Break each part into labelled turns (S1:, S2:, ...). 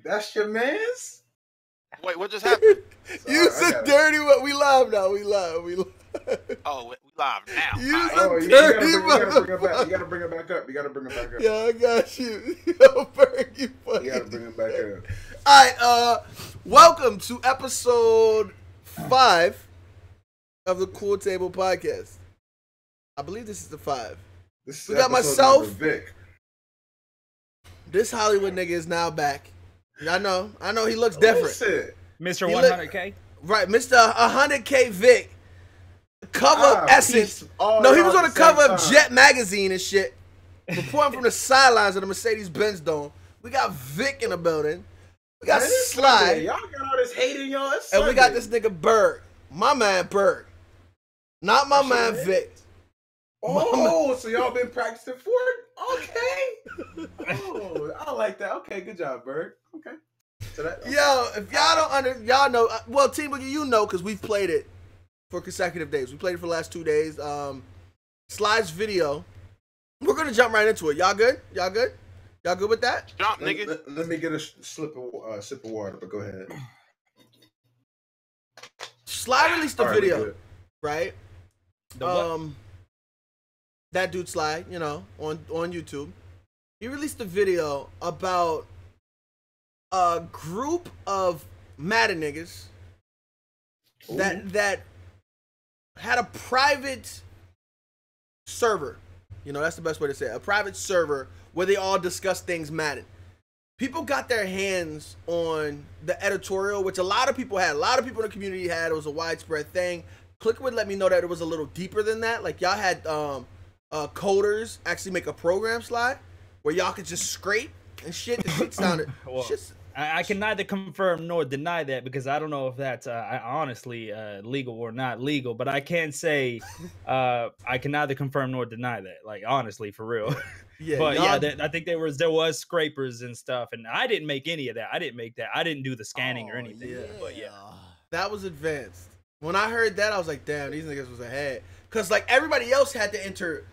S1: That's your man's?
S2: Wait, what just happened?
S3: You said dirty. What? We live now. We live.
S2: Oh, we live now.
S3: You
S1: you
S3: gotta
S1: bring it back up. You gotta bring it back up.
S3: Yeah, I got you. Yo, Berg, you funny.
S1: You gotta bring it back up.
S3: All right, welcome to episode 5 of the Cool Table Podcast. I believe this is the 5. We got myself.
S1: Vic.
S3: This Hollywood nigga is now back. I know he looks different.
S4: Mr. 100K?
S3: Right, Mr. 100K Vic. Cover of Essence. No, he was on the cover of Jet Magazine and shit. Reporting from the sidelines of the Mercedes-Benz Dome. We got Vic in the building. We got Sly.
S1: Y'all got all this hate in y'all.
S3: And we got this nigga Berg. My man Berg. Not my man Vic.
S1: Oh, so y'all been practicing for it? Okay. Oh, I like that. Okay, good job, Berg. Okay. So that, okay.
S3: Yo, if y'all don't y'all know, well, Team Boogie, you know, because we've played it for consecutive days. We played it for the last 2 days. Slide's video. We're gonna jump right into it. Y'all good? Y'all good? Y'all good with that?
S2: Jump, nigga.
S1: Let me get a sip of water, but go ahead.
S3: Sly released a video, right?
S4: The what?
S3: That dude Sly, you know, on YouTube. He released a video about a group of Madden niggas that had a private server. You know, that's the best way to say it. A private server where they all discuss things Madden. People got their hands on the editorial, which a lot of people had. A lot of people in the community had. It was a widespread thing. Click would let me know that it was a little deeper than that. Like, y'all had coders actually make a program slide where y'all could just scrape and shit. The shit sounded...
S4: Well, I can neither confirm nor deny that because I don't know if that's honestly legal or not legal, but I can say I can neither confirm nor deny that. Like, honestly, for real.
S3: Yeah,
S4: but yeah, I think there was scrapers and stuff, and I didn't make any of that. I didn't make that. I didn't do the scanning or anything.
S3: Yeah.
S4: But yeah,
S3: that was advanced. When I heard that, I was like, damn, these niggas was ahead. Because, like, everybody else had to enter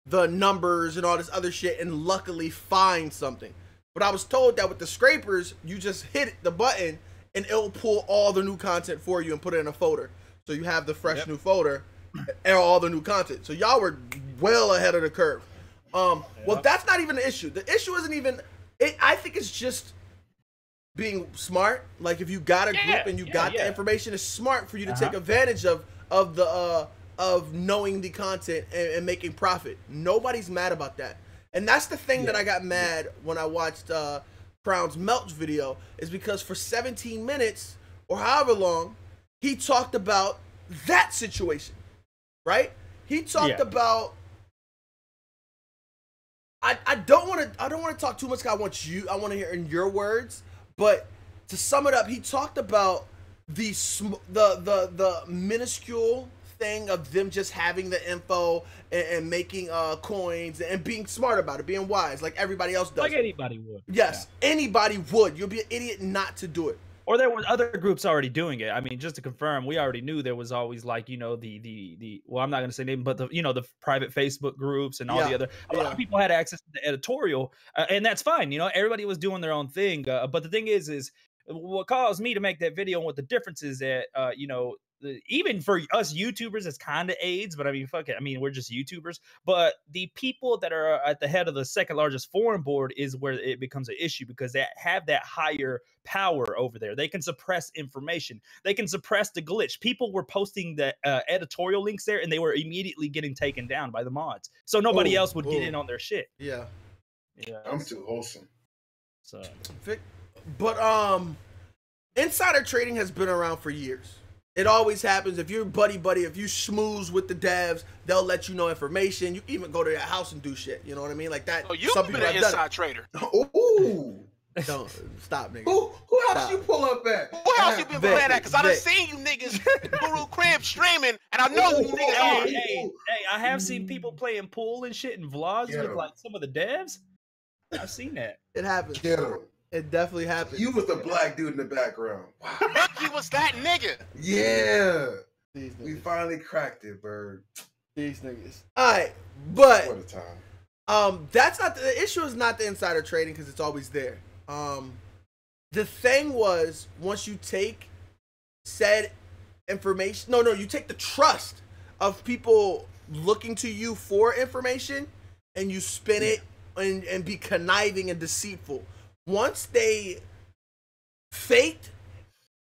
S3: the numbers and all this other shit and luckily find something. But I was told that with the scrapers, you just hit the button and it'll pull all the new content for you and put it in a folder. So you have the fresh new folder and all the new content. So y'all were well ahead of the curve. Well, that's not even the issue. The issue isn't even, I think it's just being smart. Like, if you got a group and you got the information, it's smart for you to take advantage of knowing the content and making profit. Nobody's mad about that. And that's the thing that I got mad when I watched Crown's Melch video, is because for 17 minutes or however long, he talked about that situation, right? He talked about. I don't want to talk too much. I want to hear in your words, but to sum it up, he talked about the minuscule thing of them just having the info and making coins and being smart about it, being wise, like everybody else does.
S4: Like anybody would.
S3: Yes, anybody would. You'll be an idiot not to do it.
S4: Or there were other groups already doing it. I mean, just to confirm, we already knew there was always, like, you know, the well, I'm not going to say name, but the private Facebook groups and all the other. A lot of people had access to the editorial, and that's fine. You know, everybody was doing their own thing. But the thing is what caused me to make that video and what the difference is that, you know, even for us YouTubers, it's kind of AIDS, but I mean, fuck it. I mean, we're just YouTubers. But the people that are at the head of the second largest forum board is where it becomes an issue, because they have that higher power over there. They can suppress information. They can suppress the glitch. People were posting the editorial links there, and they were immediately getting taken down by the mods. So nobody else would get in on their shit.
S3: Yeah.
S1: I'm too wholesome.
S4: So,
S3: but insider trading has been around for years. It always happens. If you're buddy, if you schmooze with the devs, they'll let you know information. You even go to their house and do shit. You know what I mean? Like that.
S2: Oh, you've been an inside trader.
S3: Ooh. Don't stop, nigga.
S1: Who else you pull up at?
S2: Who else you been playing at? Because I done seen you niggas Guru Crib streaming, and I know who niggas are.
S4: Hey, I have seen people playing pool and shit and vlogs with like some of the devs. I've seen that.
S3: It happens.
S1: Get him.
S3: It definitely happens.
S1: You was the black dude in the background. Wow.
S2: Ricky was that nigga.
S1: Yeah. We finally cracked it, Bird.
S3: These niggas. All right, but
S1: what a time.
S3: that's not the issue. Is not the insider trading, because it's always there. the thing was, once you take said information, you take the trust of people looking to you for information and you spin it and be conniving and deceitful. Once they faked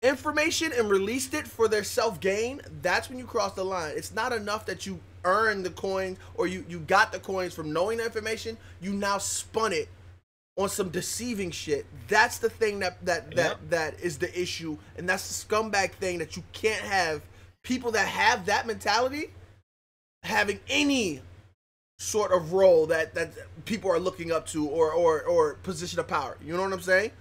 S3: information and released it for their self-gain, that's when you cross the line. It's not enough that you earned the coins or you got the coins from knowing the information. You now spun it on some deceiving shit. That's the thing that is the issue, and that's the scumbag thing that you can't have people that have that mentality having any sort of role that people are looking up to or position of power. You know what I'm saying?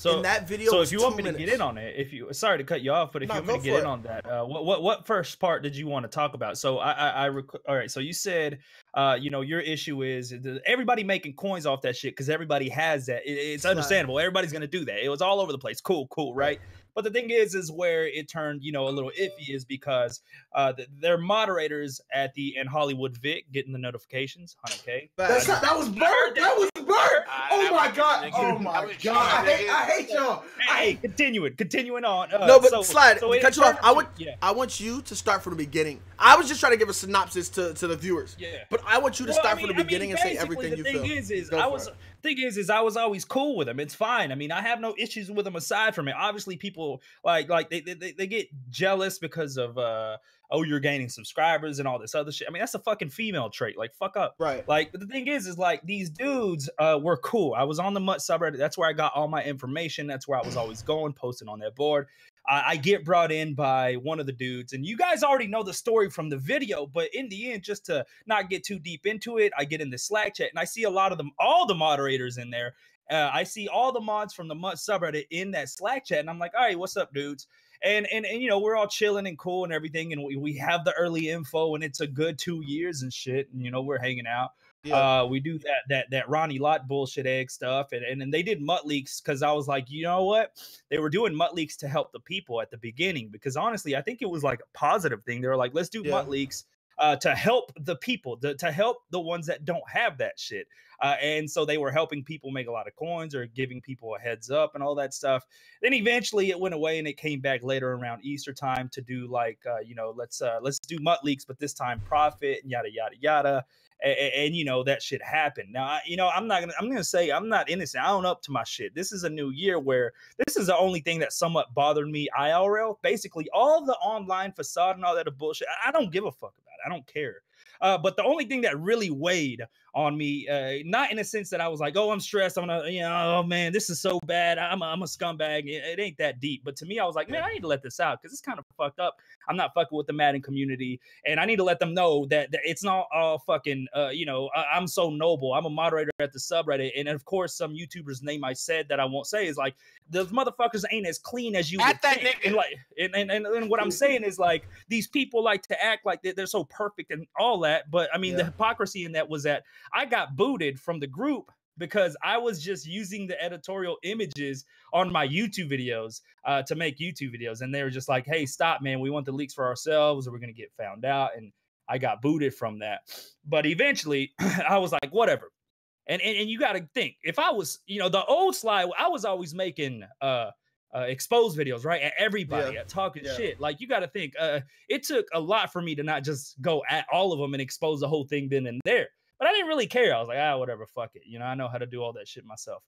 S3: In that video.
S4: So if you want me to get in on it, sorry to cut you off, but if you want me to get in on that, what first part did you want to talk about? So all right. So you said, your issue is everybody making coins off that shit because everybody has that. It's understandable. Everybody's gonna do that. It was all over the place. Cool, right? But the thing is where it turned, a little iffy is because their moderators in Hollywood Vic getting the notifications, 100K.
S1: That was Bert. That was Bert. Oh my god. I hate y'all.
S4: Hey, continuing on.
S3: Slide. Cut you off. I want you to start from the beginning. I was just trying to give a synopsis to the viewers. Yeah. But I want you to start from the beginning and say everything you feel.
S4: Thing is, I was always cool with them. It's fine. I mean, I have no issues with them aside from it. Obviously, people like they get jealous because of you're gaining subscribers and all this other shit. I mean, that's a fucking female trait. Like, fuck up.
S3: Right.
S4: Like, but the thing is like these dudes were cool. I was on the Mutt subreddit. That's where I got all my information. That's where I was always going, posting on that board. I get brought in by one of the dudes, and you guys already know the story from the video, but in the end, just to not get too deep into it, I get in the Slack chat, and I see all the moderators in there. I see all the mods from the Mutt subreddit in that Slack chat, and I'm like, all right, what's up, dudes? And we're all chilling and cool and everything, and we have the early info, and it's a good 2 years and shit, and we're hanging out. Yeah. We do that Ronnie Lott bullshit egg stuff, and they did Mutt leaks because I was like, you know what? They were doing Mutt leaks to help the people at the beginning because honestly, I think it was like a positive thing. They were like, let's do Mutt leaks to help the people, to help the ones that don't have that shit. And so they were helping people make a lot of coins or giving people a heads up and all that stuff. Then eventually it went away and it came back later around Easter time to do like, let's do Mutt leaks, but this time profit and yada, yada, yada. And that shit happened. Now, I'm gonna say I'm not innocent. I own up to my shit. This is a new year where this is the only thing that somewhat bothered me IRL. Basically, all the online facade and all that bullshit, I don't give a fuck about it. I don't care. But the only thing that really weighed on me, not in a sense that I was like, oh, I'm stressed. I'm gonna, oh man, this is so bad. I'm a scumbag. It ain't that deep. But to me, I was like, man, I need to let this out because it's kind of fucked up. I'm not fucking with the Madden community, and I need to let them know that it's not all fucking. I'm so noble. I'm a moderator at the subreddit, and of course, some YouTuber's name I said that I won't say is like those motherfuckers ain't as clean as you would think. And like, and what I'm saying is like these people like to act like they're so perfect and all that, but I mean the hypocrisy in that was that I got booted from the group because I was just using the editorial images on my YouTube videos to make YouTube videos, and they were just like, "Hey, stop, man! We want the leaks for ourselves, or we're gonna get found out." And I got booted from that. But eventually, I was like, "Whatever." And you got to think, if I was, the old Sly, I was always making exposed videos, right? At everybody, at talking shit. Like you got to think, it took a lot for me to not just go at all of them and expose the whole thing then and there. But I didn't really care. I was like, whatever, fuck it. I know how to do all that shit myself.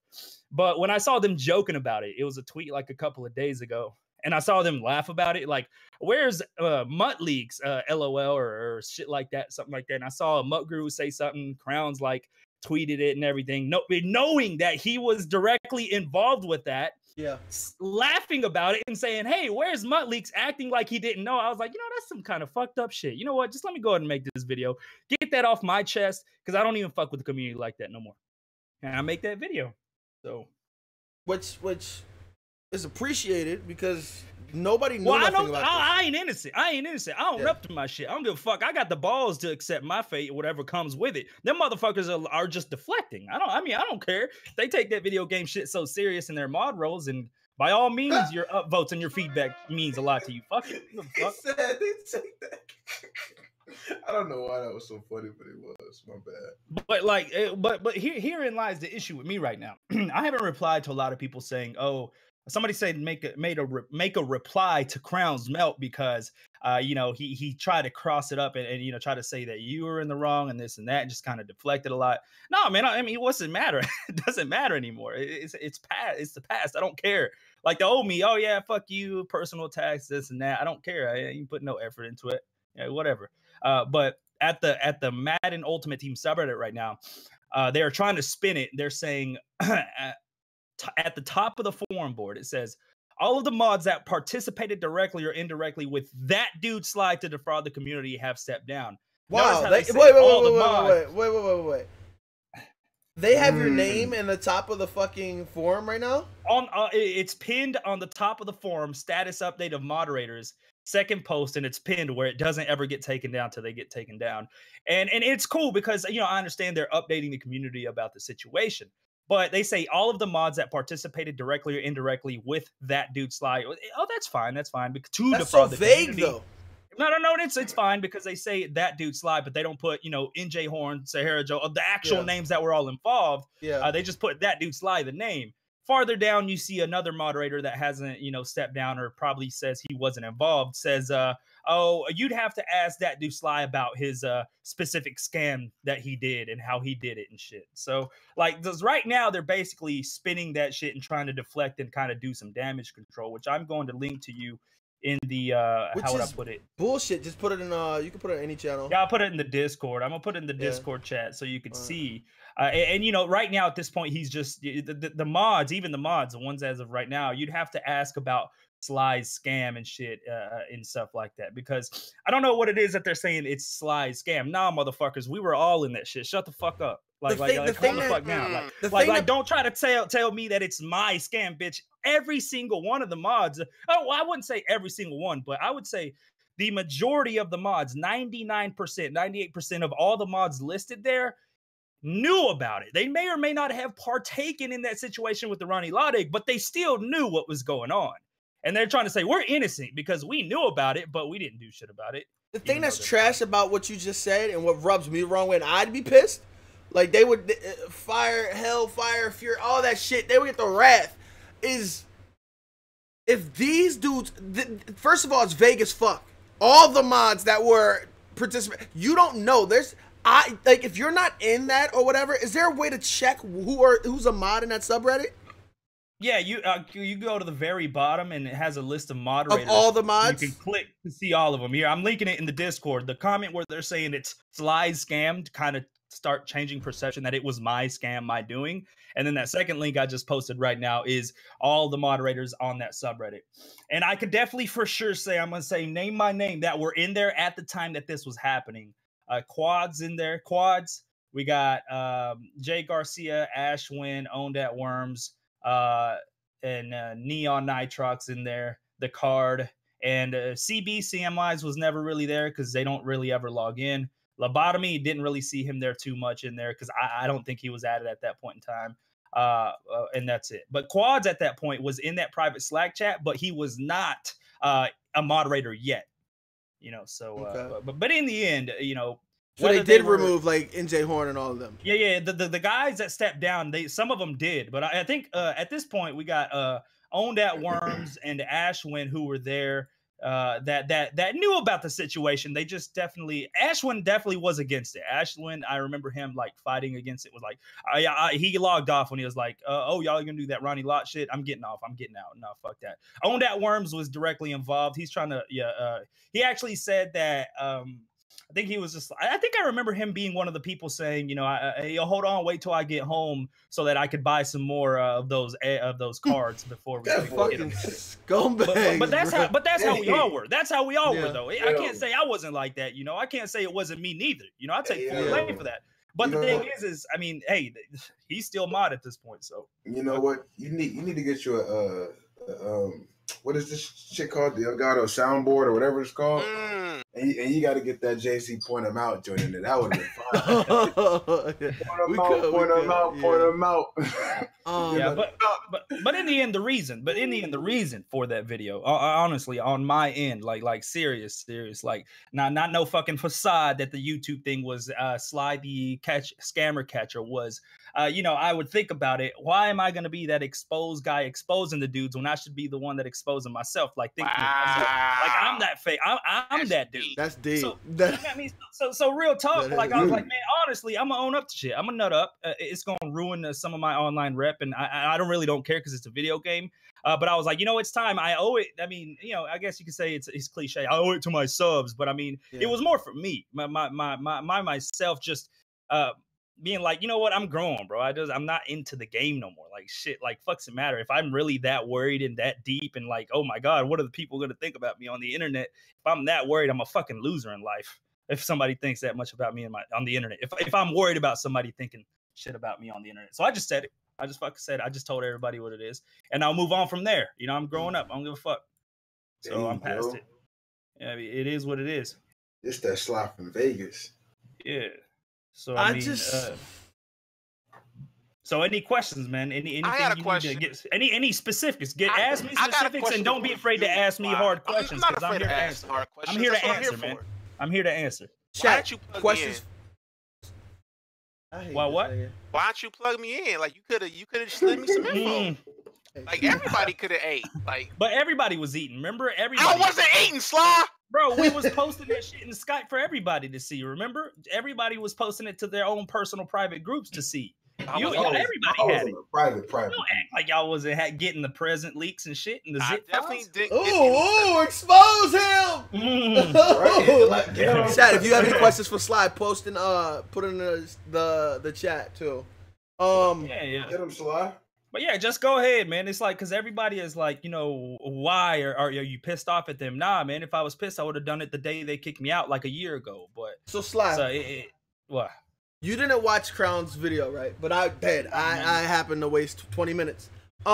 S4: But when I saw them joking about it, it was a tweet like a couple of days ago, and I saw them laugh about it. Like, where's Mutt Leaks, LOL, or shit like that, something like that. And I saw a Mutt Guru say something. Crowns like tweeted it and everything, knowing that he was directly involved with that. Yeah, laughing about it and saying, "Hey, where's Mutt Leaks?" Acting like he didn't know. I was like, that's some kind of fucked up shit. You know what? Just let me go ahead and make this video, get that off my chest, because I don't even fuck with the community like that no more. And I make that video, so
S3: which is appreciated because nobody knew nothing about this.
S4: I ain't innocent. I own up to my shit. I don't give a fuck. I got the balls to accept my fate, whatever comes with it. Them motherfuckers are just deflecting. I don't care. They take that video game shit so serious in their mod roles, and by all means, your upvotes and your feedback means a lot to you. Fuck it.
S1: He said they take that. I don't know why that was so funny, but it was. My bad.
S4: But like, but herein lies the issue with me right now. I haven't replied to a lot of people saying, "Oh, somebody said make a reply to Crown's melt because you know he tried to cross it up and you know try to say that you were in the wrong and this and that and just kind of deflected a lot." No, man. I mean, what's it matter? It doesn't matter anymore. It's past. It's the past. I don't care. Like the old me. Oh yeah, fuck you. Personal attacks, this and that. I don't care. I ain't put no effort into it. Yeah, whatever. But at the Madden Ultimate Team subreddit right now, they are trying to spin it. They're saying at the top of the forum board, it says all of the mods that participated directly or indirectly with that dude slide to defraud the community have stepped down.
S3: Wow! Wait. They have your name in the top of the fucking forum right now.
S4: It's pinned on the top of the forum. Status update of moderators. Second post, and it's pinned where it doesn't ever get taken down till they get taken down. And it's cool because, you know, I understand they're updating the community about the situation, but they say all of the mods that participated directly or indirectly with that dude slide. Oh, that's fine. That's fine. Because
S3: that's so vague though.
S4: No, it's fine because they say that dude slide, but they don't put, you know, NJ Horn, Sahara Joe, the actual names that were all involved.
S3: Yeah.
S4: They just put that dude slide, the name. Farther down, you see another moderator that hasn't, you know, stepped down or probably says he wasn't involved. Says, "Oh, you'd have to ask that dude Sly about his specific scam that he did and how he did it and shit." So, like, right now they're basically spinning that shit and trying to deflect and kind of do some damage control, which I'm going to link to you in the how would I put it?
S3: Bullshit. Just put it in. You can put it in any channel.
S4: Yeah, I'll put it in the Discord. I'm gonna put it in the Discord chat so you can see. And you know, right now at this point, he's just the mods, even the mods, the ones as of right now, you'd have to ask about Sly's scam and shit and stuff like that, because I don't know what it is that they're saying it's Sly's scam. Nah, motherfuckers, we were all in that shit. Shut the fuck up. Like, calm the fuck down. Like, don't try to tell me that it's my scam, bitch. Every single one of the mods. Oh, well, I wouldn't say every single one, but I would say the majority of the mods, 99%, 98% of all the mods listed there, knew about it. They may or may not have partaken in that situation with the Ronnie Loddick, but they still knew what was going on. And they're trying to say we're innocent because we knew about it, but we didn't do shit about it.
S3: The thing that's trash about what you just said and what rubs me the wrong way, and I'd be pissed, like they would fire, hellfire, fury, all that shit, they would get the wrath, is if these dudes, first of all, it's vague as fuck. All the mods that were participating, you don't know. Like, if you're not in that or whatever, is there a way to check who's a mod in that subreddit?
S4: Yeah, you go to the very bottom and it has a list of moderators.
S3: Of all the mods?
S4: You can click to see all of them. Here, I'm linking it in the Discord. The comment where they're saying it's Sly's scam to kind of start changing perception that it was my scam, my doing. And then that second link I just posted right now is all the moderators on that subreddit. And I could definitely for sure say, I'm going to say name by name, that were in there at the time that this was happening. Quads in there. Quads. We got Jay Garcia, Ashwin, Owned at Worms, and Neon Nitrox in there. The Card. And CB CMIs was never really there because they don't really ever log in. Lobotomy, didn't really see him there too much in there because I don't think he was added at that point in time. And that's it. But Quads at that point was in that private Slack chat, but he was not a moderator yet. You know, so
S3: okay.
S4: but in the end, you know,
S3: so they did remove like NJ Horn and all of them.
S4: Yeah. The guys that stepped down, some of them did, but I think at this point we got Owned at Worms and Ashwin who were there. That knew about the situation. They just Ashwin definitely was against it. Ashwin, I remember him like fighting against it. Was like, he logged off when he was like, oh, y'all gonna do that Ronnie Lott shit? I'm getting off. I'm getting out. No, fuck that. Owned at Worms was directly involved. He's trying to, he actually said that, I think he was just, I think I remember him being one of the people saying, you know, hold on, wait till I get home so that I could buy some more of those cards before we get them.
S3: Scumbag.
S4: But that's how we all were. That's how we all were, though. I can't say I wasn't like that. You know, I can't say it wasn't me neither. You know, I take full blame for that. But the thing is, I mean, hey, he's still mod at this point. So
S1: you know what? You need to get you what is this shit called? The Elgato soundboard or whatever it's called. And you got to get that JC point him out joint in there. That would have been fine. Point him out.
S4: Yeah, but in the end, the reason for that video, honestly, on my end, like serious, like not no fucking facade that the YouTube thing was Sly the scammer catcher was. I would think about it. Why am I going to be that exposed guy exposing the dudes when I should be the one that exposing myself? Like thinking, like I'm that fake. I'm that dude.
S3: That's deep.
S4: So, so real talk. Like I was like, man, honestly, I'm gonna own up to shit. I'm gonna nut up. It's gonna ruin some of my online rep, and I don't care because it's a video game. But I was like, it's time. I owe it. I mean, I guess you could say it's cliche. I owe it to my subs, but I mean, it was more for me, myself, just being like, you know what, I'm growing, bro. I'm not into the game no more. Like shit, like fucks it matter. If I'm really that worried and that deep and like, oh my God, what are the people gonna think about me on the internet? If I'm that worried, I'm a fucking loser in life. If somebody thinks that much about me on the internet, if I'm worried about somebody thinking shit about me on the internet. So I just said it. I just fucking said it. I just told everybody what it is. And I'll move on from there. I'm growing up. I don't give a fuck. So I'm past it. Yeah, I mean, it is what it is.
S1: It's that slot from Vegas.
S4: Yeah. So I mean, so any questions, man? Anything
S2: I got a
S4: you
S2: question.
S4: Need to get, any specifics? Ask me specifics and don't be afraid to ask me hard questions.
S2: I'm not afraid to ask hard questions.
S4: I'm here to answer, man. I'm here to answer.
S2: Why don't you plug
S3: questions?
S2: Me in?
S4: Well, what?
S2: Why don't you plug me in? Like you could have slid me some info. Like everybody could have ate. Like,
S4: but everybody was eating. Remember, everybody.
S2: I wasn't eating, Sly.
S4: Bro, we was posting that shit in Skype for everybody to see. Remember, everybody was posting it to their own personal private groups to see. Everybody had it.
S1: Private.
S4: Don't act like y'all wasn't getting the present leaks and shit and the zip
S2: definitely
S4: files.
S2: didn't.
S3: Oh, expose him! Chat, if you have any questions for Sly, post in put in the chat too.
S4: Yeah.
S1: Get him, Sly.
S4: But yeah, just go ahead, man. It's like, because everybody is like, why are you pissed off at them? Nah, man. If I was pissed, I would have done it the day they kicked me out, like a year ago. But
S3: so Sly,
S4: what?
S3: You didn't watch Crown's video, right? But I did. I happened to waste 20 minutes. He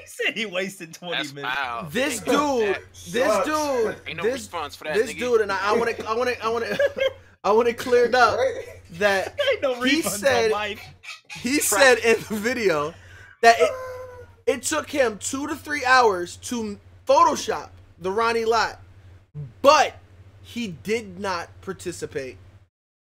S4: said he wasted 20 minutes.
S2: Wow.
S3: This dude,
S2: Ain't no response for that.
S3: This
S2: nigga.
S3: dude, and I want it cleared up that
S4: Ain't no
S3: he said in the video that it took him 2 to 3 hours to Photoshop the Ronnie lot, but he did not participate.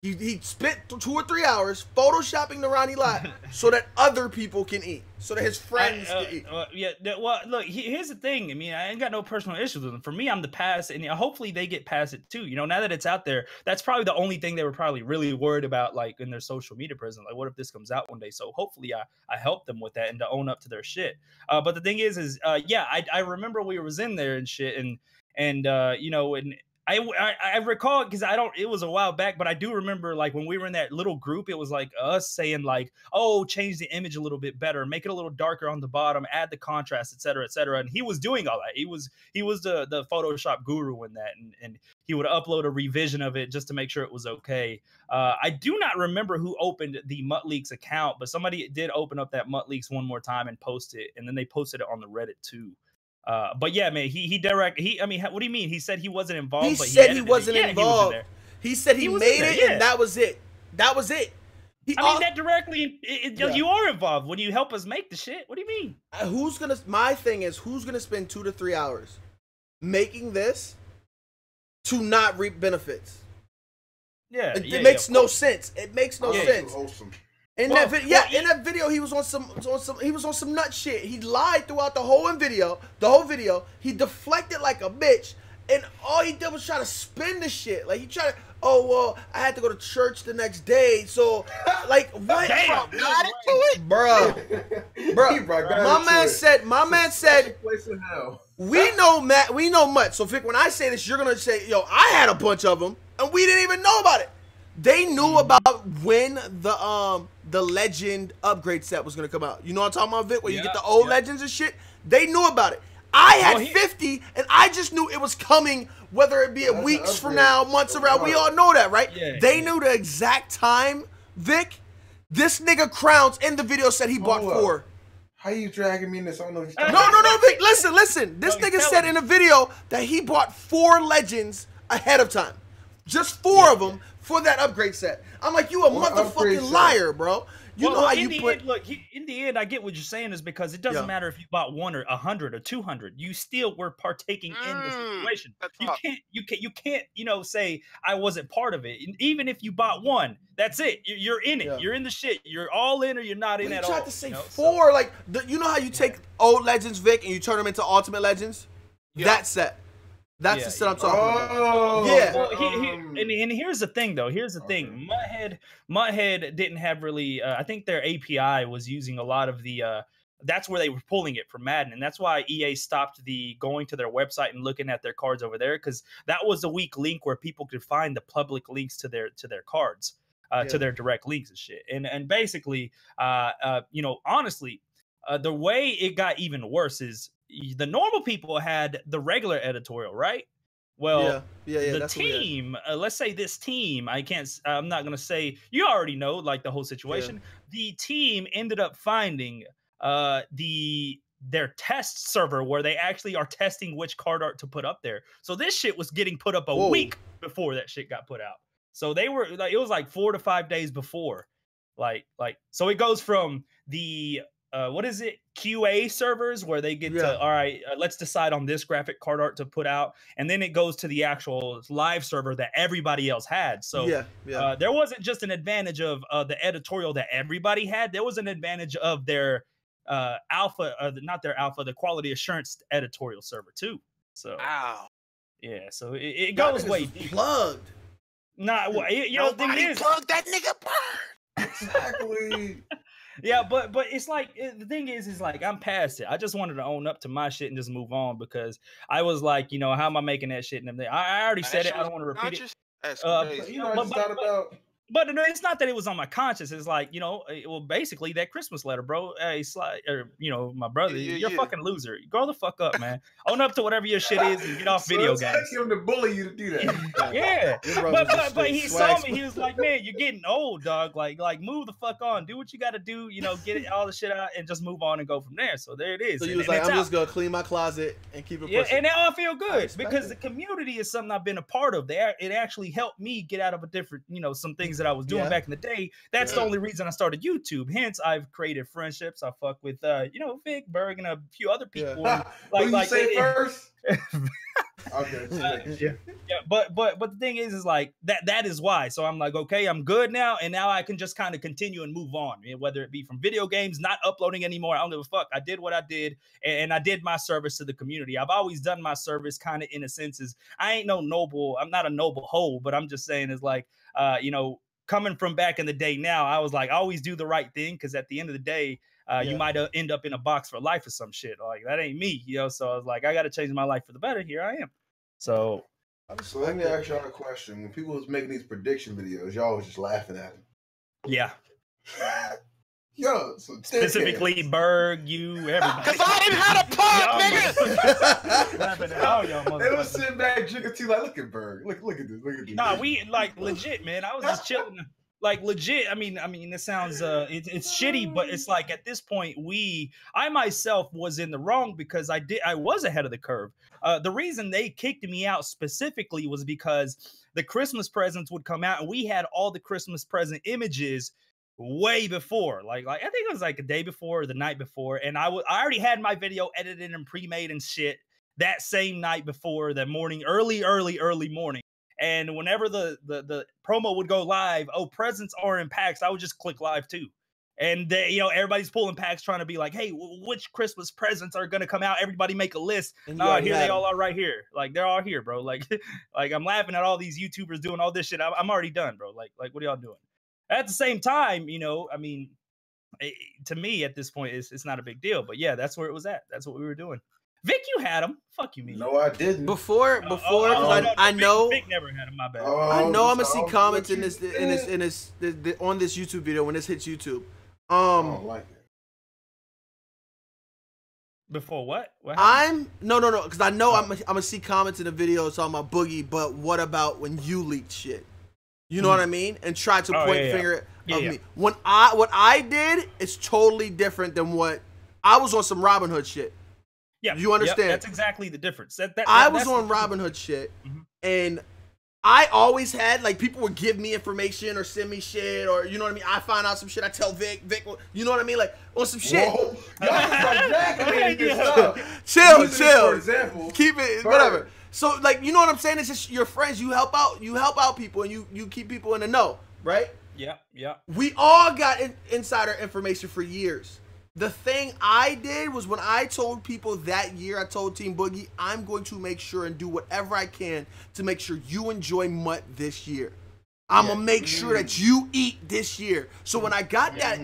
S3: He spent 2 or 3 hours photoshopping the Ronnie lot so that other people can eat, so that his friends can eat.
S4: Well, look, here's the thing. I mean, I ain't got no personal issues with them. For me, I'm the past, and hopefully they get past it too. Now that it's out there, that's probably the only thing they were probably really worried about, like in their social media presence. Like, what if this comes out one day? So hopefully I help them with that and to own up to their shit. But the thing is I remember we was in there and shit, and I recall, because it was a while back, but I do remember like when we were in that little group, it was like us saying like, oh, change the image a little bit better, make it a little darker on the bottom, add the contrast, et cetera, et cetera. And he was doing all that. He was the Photoshop guru in that, and he would upload a revision of it just to make sure it was okay. I do not remember who opened the Mutt Leaks account, but somebody did open up that Mutt Leaks one more time and post it, and then they posted it on the Reddit too. But yeah, man, I mean, what do you mean? He said he wasn't involved.
S3: He
S4: but
S3: said he wasn't involved.
S4: He said
S3: he made it, and that was it. That was it.
S4: I mean, that directly, you are involved when you help us make the shit. What do you mean?
S3: My thing is, who's gonna spend 2 to 3 hours making this to not reap benefits?
S4: Yeah,
S3: it makes no sense. It makes no sense.
S1: Wholesome.
S3: In that video, he was on some nut shit. He lied throughout the whole video. He deflected like a bitch, and all he did was try to spin the shit. Like he tried to, oh well, I had to go to church the next day, so like what?
S2: Damn, got into it,
S3: bro. My man said, we know much. So Vic, when I say this, you're gonna say, yo, I had a bunch of them, and we didn't even know about it. They knew about when the legend upgrade set was gonna come out. You know what I'm talking about, Vic? Where you get the old legends and shit. They knew about it. I had 50, and I just knew it was coming, whether it be weeks from now, months around. We all know that, right? They knew the exact time, Vic. This nigga Crowns in the video said he bought 4.
S1: How you dragging me in this? I don't know.
S3: No, Vic. Listen. This nigga said in the video that he bought 4 legends ahead of time. Just 4 of them for that upgrade set. I'm like, you a motherfucking liar, bro. You know how you put.
S4: In the end, I get what you're saying is because it doesn't matter if you bought 1 or 100 or 200. You still were partaking in the situation. You can't, say I wasn't part of it. And even if you bought 1, that's it. You're in it. You're in the shit. You're all in or you're not in at all.
S3: You tried to say 4, like you know how you take old Legends, Vic, and you turn them into Ultimate Legends. That set. That's the set I'm talking about. Yeah.
S4: Well, and here's the thing, though. Here's the thing. Mudhead didn't have really. I think their API was using a lot of the. That's where they were pulling it from Madden, and that's why EA stopped going to their website and looking at their cards over there, because that was a weak link where people could find the public links to their cards, to their direct links and shit. And basically, honestly, the way it got even worse is. The normal people had the regular editorial, right? Well, the team, let's say this team, I'm not going to say, you already know, like the whole situation. The team ended up finding their test server where they actually are testing which card art to put up there. So this shit was getting put up a week before that shit got put out. So they were like, it was like 4 to 5 days before. So it goes from the QA servers where they get to, all right, let's decide on this graphic card art to put out, and then it goes to the actual live server that everybody else had. So there wasn't just an advantage of the editorial that everybody had. There was an advantage of their the quality assurance editorial server too. So so it goes way deep.
S3: Plugged.
S2: The thing is, plug that nigga bird.
S1: Exactly.
S4: Yeah, but it's like the thing is like I'm past it. I just wanted to own up to my shit and just move on, because I was like, how am I making that shit? And I already said it. I don't want to repeat it. But it's not that it was on my conscience. It's like, basically that Christmas letter, bro. Hey, my brother, you're a fucking loser. Grow the fuck up, man. Own up to whatever your shit is and get off video games.
S1: It's him to bully you to do that.
S4: But he saw me. He was like, man, you're getting old, dog. Like move the fuck on. Do what you got to do. Get all the shit out and just move on and go from there. So there it is.
S3: So he was like, I'm just gonna clean my closet and keep it pushing.
S4: Yeah, and now I feel good because the community is something I've been a part of. It actually helped me get out of a different, some things that I was doing back in the day. That's the only reason I started YouTube. Hence, I've created friendships. I fuck with Vic, Berg, and a few other people.
S1: Who you say first? Okay.
S4: But the thing is like that is why. So I'm like, okay, I'm good now, and now I can just kind of continue and move on. Whether it be from video games, not uploading anymore. I don't give a fuck. I did what I did, and I did my service to the community. I've always done my service kind of in a sense. I'm not a noble hoe, but I'm just saying is like, coming from back in the day now, I was like, I always do the right thing, because at the end of the day, you might end up in a box for life or some shit. Like, that ain't me, So I was like, I got to change my life for the better. Here I am. So
S1: let me ask y'all a question. When people was making these prediction videos, y'all was just laughing at them.
S4: Yeah.
S1: Yo,
S4: specifically Berg, you, everybody.
S2: Because I didn't have a pub,
S1: nigga. They was sitting back drinking tea like, look at Berg. Look at this.
S4: Nah, we like legit, man. I was just chilling. Like legit. I mean, it sounds it's shitty, but it's like at this point, I myself was in the wrong because I was ahead of the curve. The reason they kicked me out specifically was because the Christmas presents would come out, and we had all the Christmas present images way before, like I think it was like a day before or the night before, and I already had my video edited and pre-made and shit that same night before, the morning, early morning. And whenever the promo would go live, presents are in packs, I would just click live too. And everybody's pulling packs trying to be like, hey, which Christmas presents are gonna come out? Everybody make a list. Here they all are right here. Like, they're all here, bro. Like I'm laughing at all these YouTubers doing all this shit. I'm already done, bro. Like what are y'all doing? At the same time, to me at this point, it's not a big deal. But yeah, that's where it was at. That's what we were doing. Vic, you had him. Fuck you, me.
S1: No, I didn't.
S3: Before, I know.
S4: Vic never had him. My bad.
S3: I know. I'm gonna see comments in this on this YouTube video when this hits YouTube.
S1: I don't like it.
S4: Before what?
S3: No, because I know I'm gonna see comments in the video talking about Boogie, but what about when you leaked shit? You know what I mean? And try to point finger at me. What I did is totally different than what I was on some Robin Hood shit.
S4: Yeah,
S3: you understand?
S4: That's exactly the difference.
S3: I was on Robin Hood shit, and I always had, like, people would give me information or send me shit, or, you know what I mean? I find out some shit, I tell Vic, you know what I mean? Like, on some shit.
S1: Whoa. Y'all just like jacking your stuff.
S3: Chill.
S1: For example.
S3: Keep it, whatever. So, like, you know what I'm saying? It's just your friends. You help out people, and you keep people in the know, right?
S4: Yeah.
S3: We all got insider information for years. The thing I did was when I told people that year, I told Team Boogie, I'm going to make sure and do whatever I can to make sure you enjoy Mutt this year. I'm going to make sure that you eat this year. So when I got that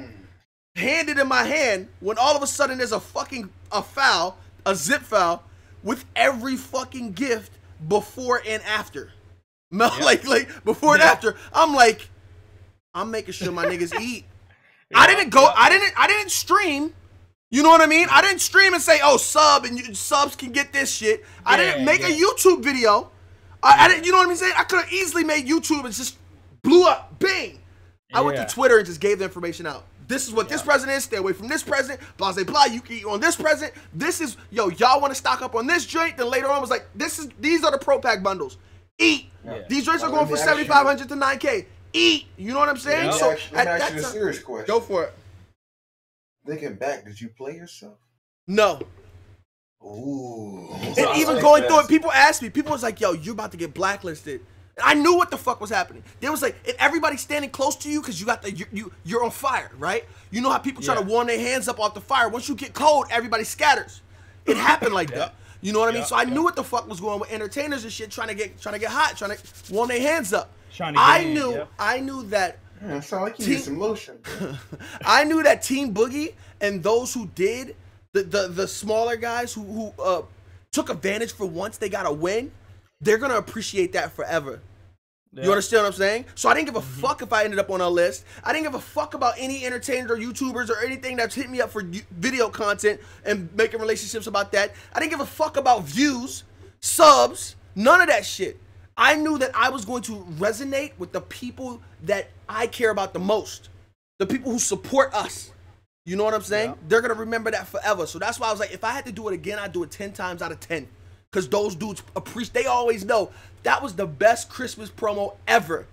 S3: handed in my hand, when all of a sudden there's a foul, a zip foul, with every fucking gift before and after. Like before and after, I'm like, I'm making sure my niggas eat. I didn't stream. You know what I mean? I didn't stream and say, oh, sub and subs can get this shit. I didn't make a YouTube video. I didn't, you know what I'm saying? I could have easily made YouTube and just blew up. Bing. I went to Twitter and just gave the information out. This is what this president is. Stay away from this president. Blah, blah, blah. You can eat on this president. This is, yo, y'all want to stock up on this joint? Then later on was like, these are the Pro Pack bundles. Eat. These joints are going from 7,500 to 9K. Eat. You know what I'm saying?
S5: Let
S3: So
S5: me ask you a serious question.
S3: Go for it.
S5: Thinking back, did you play yourself?
S3: No.
S5: Ooh.
S3: And even going through it, people asked me. People was like, yo, you're about to get blacklisted. And I knew what the fuck was happening. There was like, if everybody's standing close to you because you got you're on fire, right? You know how people try to warm their hands up off the fire. Once you get cold, everybody scatters. It happened like that. You know what I mean? So I knew what the fuck was going on with entertainers and shit, trying to get hot, trying to warm their hands up. I knew that.
S5: It sound like you need some lotion.
S3: I knew that Team Boogie and those who did, the smaller guys who took advantage for once they got a win, they're gonna appreciate that forever. You understand what I'm saying? So I didn't give a fuck if I ended up on a list. I didn't give a fuck about any entertainers or YouTubers or anything that's hitting me up for video content and making relationships about that. I didn't give a fuck about views, subs, none of that shit. I knew that I was going to resonate with the people that I care about the most. The people who support us. You know what I'm saying? They're going to remember that forever. So that's why I was like, if I had to do it again, I'd do it 10 times out of 10. Because those dudes appreciate, they always know that was the best Christmas promo ever.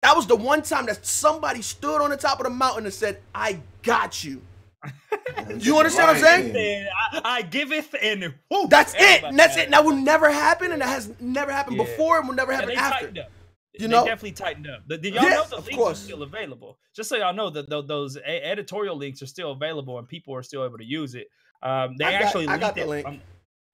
S3: That was the one time that somebody stood on the top of the mountain and said, I got you. You understand what I'm saying?
S4: I giveth and whoo,
S3: that's it. And that's it. And that will never happen. And that has never happened before and will never happen after.
S4: You know? They definitely tightened up. Did y'all know the links are still available? Just so y'all know that those editorial links are still available and people are still able to use it. They actually
S3: got the link.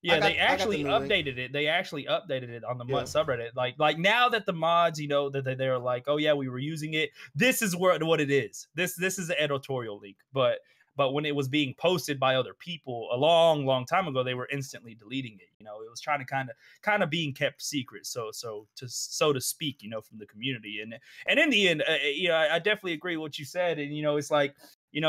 S4: They actually updated it. They actually updated it on the Mutt subreddit. Like now that the mods, you know, that they're like, oh yeah, we were using it. This is what it is. This is the editorial link. But when it was being posted by other people a long time ago, they were instantly deleting it. You know, it was trying to kind of being kept secret, so to speak, you know, from the community. And in the end, you know, I definitely agree with what you said. And you know, it's like, you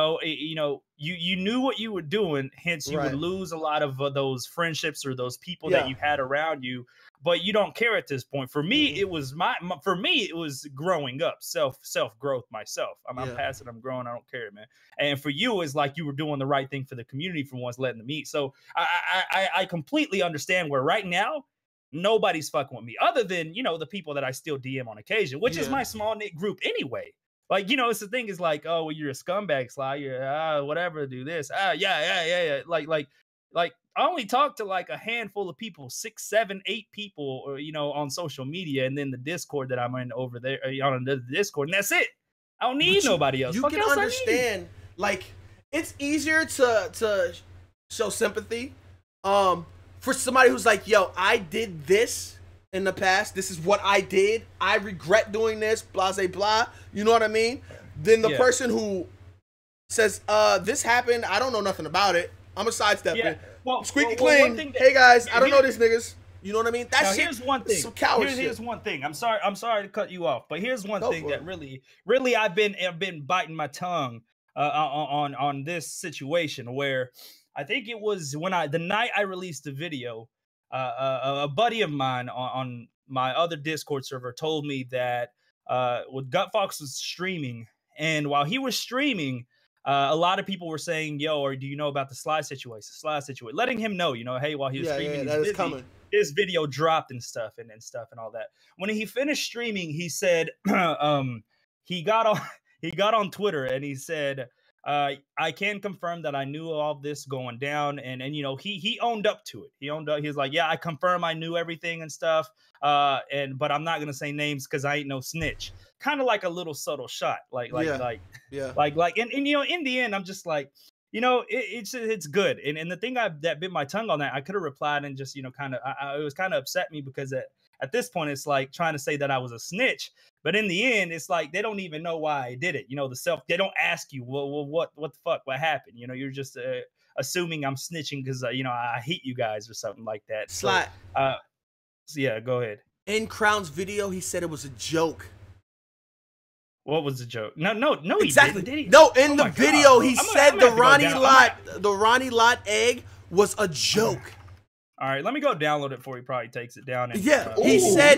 S4: knew what you were doing, hence you would lose a lot of those friendships or those people that you had around you. But you don't care at this point. For me, it was it was growing up, self growth myself. I'm past it. I'm growing. I don't care, man. And for you, it's like you were doing the right thing for the community for once, letting them meet. So I completely understand where right now nobody's fucking with me, other than, you know, the people that I still DM on occasion, which is my small knit group anyway. Like, you know, it's the thing is like, oh, well, you're a scumbag, Sly. You're whatever. Do this. Yeah. Like I only talk to like a handful of people, 6, 7, 8 people, or, you know, on social media, and then the Discord that I'm in over there on the Discord, and that's it. I don't need nobody else.
S3: You can understand, like, it's easier to show sympathy, for somebody who's like, yo, I did this in the past. This is what I did. I regret doing this. Blah, blah, blah. You know what I mean? Then the person who says, this happened. I don't know nothing about it. I'm a sidestep. Well, squeaky clean. Hey guys, I don't know these niggas. You know what I mean? That's
S4: here's one thing.
S3: Some coward shit.
S4: Here's one thing. I'm sorry to cut you off, but here's one thing that really I've been biting my tongue on this situation, where I think it was when the night I released the video, a buddy of mine on my other Discord server told me that Gutfox was streaming, and while he was streaming, a lot of people were saying, yo, or do you know about the Sly situation, letting him know, you know, hey, while he was streaming, he's busy. his video dropped and stuff and all that. When he finished streaming, he said, he got on Twitter and he said, I can confirm that I knew all this going down, and you know, he owned up to it. He owned up. He was like, yeah, I confirm I knew everything and stuff. But I'm not gonna say names because I ain't no snitch. Kind of like a little subtle shot, like you know, in the end, I'm just like, you know, it's good. And the thing that bit my tongue on that, I could have replied and just, you know, kind of, it was kind of upset me because at this point, it's like trying to say that I was a snitch. But in the end, it's like they don't even know why I did it. You know, they don't ask you, well, what the fuck, what happened? You know, you're just assuming I'm snitching because, you know, I hate you guys or something like that.
S3: Slat.
S4: So yeah, go ahead.
S3: In Crown's video, he said it was a joke.
S4: What was the joke? No,
S3: exactly.
S4: He didn't, did he?
S3: No, in the video,
S4: God,
S3: he said the Ronnie Lott egg was a joke.
S4: All right, let me go download it before he probably takes it down. And,
S3: he said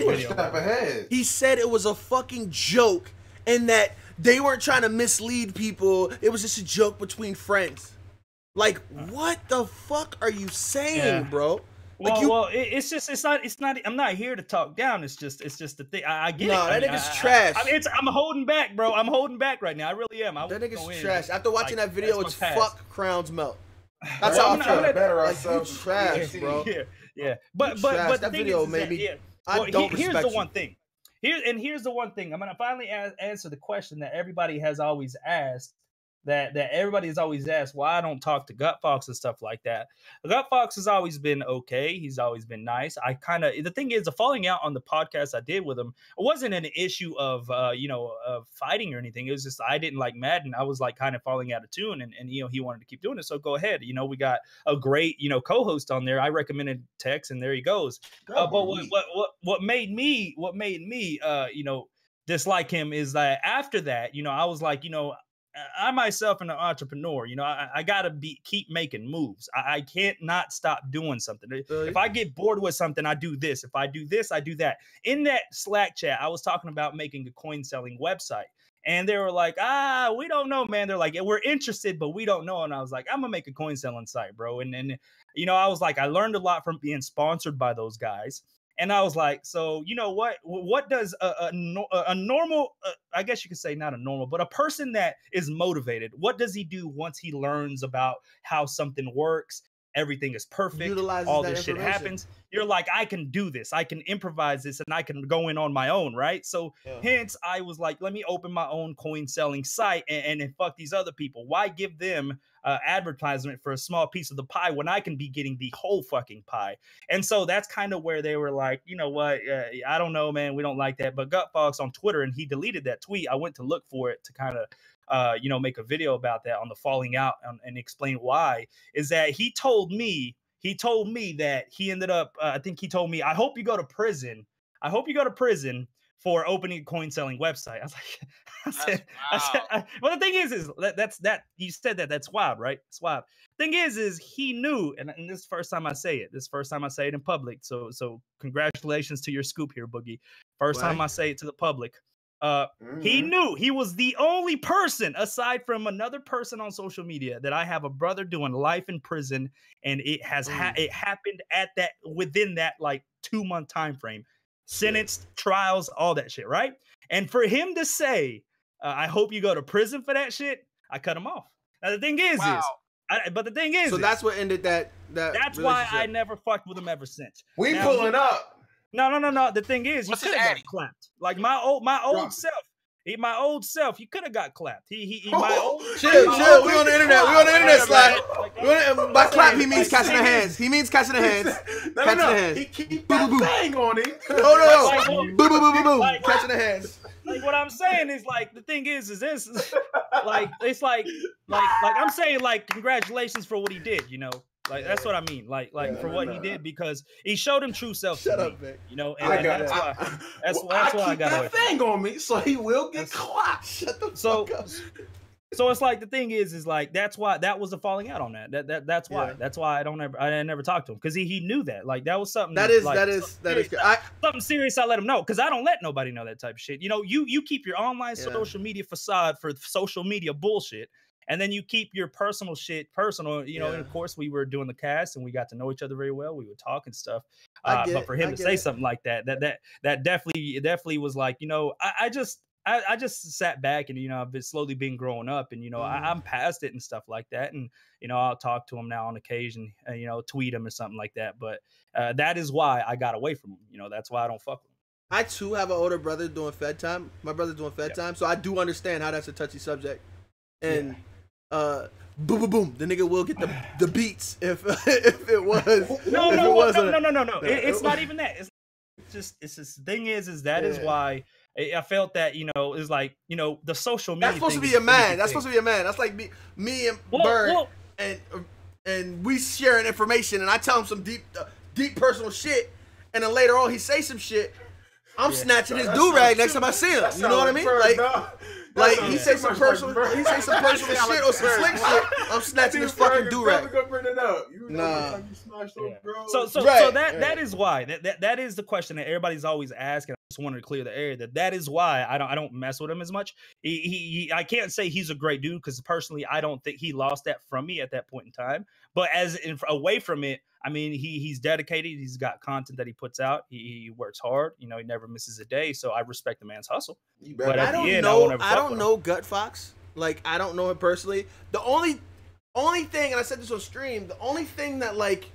S5: he
S3: said it was a fucking joke and that they weren't trying to mislead people. It was just a joke between friends. Like, what the fuck are you saying, bro?
S4: Well, it's not. I'm not here to talk down. It's just the thing. I get it.
S3: No, that nigga's trash.
S4: I'm holding back, bro. I'm holding back right now. I really am.
S3: That nigga's trash. After watching that video, it's fuck Crown's melt. That's how I'm
S5: trying to better
S3: ourselves. Like, you trash, bro.
S4: Yeah. But
S3: that video made me. I don't
S4: here's
S3: respect
S4: the one thing. Here's the one thing. I'm gonna finally answer the question that everybody has always asked. That everybody has always asked why I don't talk to Gut Fox and stuff like that. Gut Fox has always been okay. He's always been nice. The thing is, the falling out on the podcast I did with him, it wasn't an issue of of fighting or anything. It was just I didn't like Madden. I was like kind of falling out of tune, and you know, he wanted to keep doing it. So go ahead. You know, we got a great co-host on there. I recommended Tex, and there he goes. But what made me dislike him is that after that, I was like, I myself am an entrepreneur. I gotta keep making moves. I can't not stop doing something. If I get bored with something, I do this. If I do this, I do that. In that Slack chat, I was talking about making a coin selling website. And they were like, we don't know, man. They're like, we're interested, but we don't know. And I was like, I'm gonna make a coin selling site, bro. And I was like, I learned a lot from being sponsored by those guys. And I was like, so you know what? What does a normal, I guess you could say not a normal, but a person that is motivated, what does he do once he learns about how something works? Everything is perfect. All this shit happens. You're like, I can do this. I can improvise this, and I can go in on my own, right? So hence, I was like, let me open my own coin selling site and fuck these other people. Why give them advertisement for a small piece of the pie when I can be getting the whole fucking pie? And so that's kind of where they were like, you know what? I don't know, man. We don't like that. But Gut Fox on Twitter, and he deleted that tweet. I went to look for it to kind of make a video about that on the falling out and explain why. Is that he told me that he ended up, I think he told me, I hope you go to prison for opening a coin selling website. I was like, well, the thing is that you said that's wild, right? It's wild. Thing is he knew, and this is the first time I say it. This is the first time I say it in public. So congratulations to your scoop here, Boogie. First time I say it to the public. He knew. He was the only person aside from another person on social media that I have a brother doing life in prison, and it has it happened within that like 2-month time frame. Sentenced, trials, all that shit, right? And for him to say, I hope you go to prison for that shit, I cut him off. Now the thing is, so
S3: that's what ended that
S4: that's why I never fucked with him ever since.
S5: We pulling up.
S4: No. The thing is, you could have got clapped. Like my old self. My old self, he could have got clapped. Chill. We
S3: on the internet. We on the internet, Slide. By clap, he means catching the hands. He means catching the hands. Catching the hands.
S5: He keep that thing on him.
S3: No. Boo. Catching the hands.
S4: Like what I'm saying is like the thing is this like it's like I'm saying like congratulations for what he did. Like that's what I mean, like for what he did, because he showed him true self.
S3: Shut up, Vic.
S4: And that's why I got
S5: that thing on me, so he will get clocked.
S3: Shut the fuck up.
S4: So it's like the thing is like that's why that was a falling out on that. That's why I never talked to him, because he knew that like that was something
S3: that is
S4: something serious. I let him know, because I don't let nobody know that type of shit. You keep your online social media facade for social media bullshit. and then you keep your personal shit personal. You know, and of course we were doing the cast and we got to know each other very well. We would talk and stuff. But for him to say something like that definitely was like, you know, I just sat back and, you know, I've been slowly been growing up and, you know, I'm past it and stuff like that. And, you know, I'll talk to him now on occasion, you know, tweet him or something like that. But that is why I got away from him. You know, that's why I don't fuck with him.
S3: I too have an older brother doing Fed time. My brother's doing Fed time. So I do understand how that's a touchy subject. And boom, boom, boom. The nigga will get the beats if it was.
S4: No. It's not even that. It's just the thing is that is why I felt that, you know, is like, you know, the social media.
S3: That's supposed to be a man. That's supposed to be a man. That's like me and Bird and we sharing information, and I tell him some deep personal shit, and then later on he say some shit. I'm snatching his do-rag next time I see him. You know what I mean? Like he say some personal shit or some slick shit. I'm snatching his fucking do-rag.
S1: Nah.
S4: So that is why that is the question that everybody's always asking. I just wanted to clear the air that is why I don't mess with him as much. I can't say he's a great dude because personally I don't think he lost that from me at that point in time. But away from it, I mean, he's dedicated. He's got content that he puts out. He works hard. You know, he never misses a day. So I respect the man's hustle. But
S3: I don't know Gut Fox. Like, I don't know him personally. The only thing, and I said this on stream, the only thing that, like,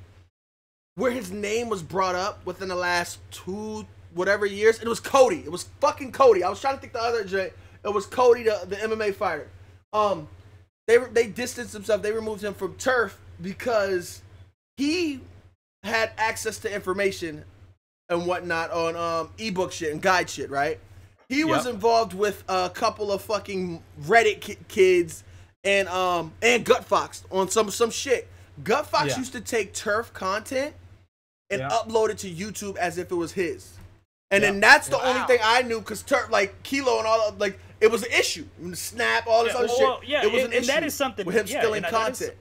S3: where his name was brought up within the last 2 whatever years, it was Cody. It was fucking Cody. I was trying to think the other J. It was Cody, the MMA fighter. They distanced themselves. They removed him from turf because he had access to information and whatnot on ebook shit and guide shit, right? He was involved with a couple of fucking Reddit kids and Gut Fox on some shit. Gut Fox used to take turf content and upload it to YouTube as if it was his. And then that's the only thing I knew, because turf, like Kilo and all, like, it was an issue. Snap, all this other shit.
S4: Yeah,
S3: it was an issue
S4: that is something
S3: with him stealing content.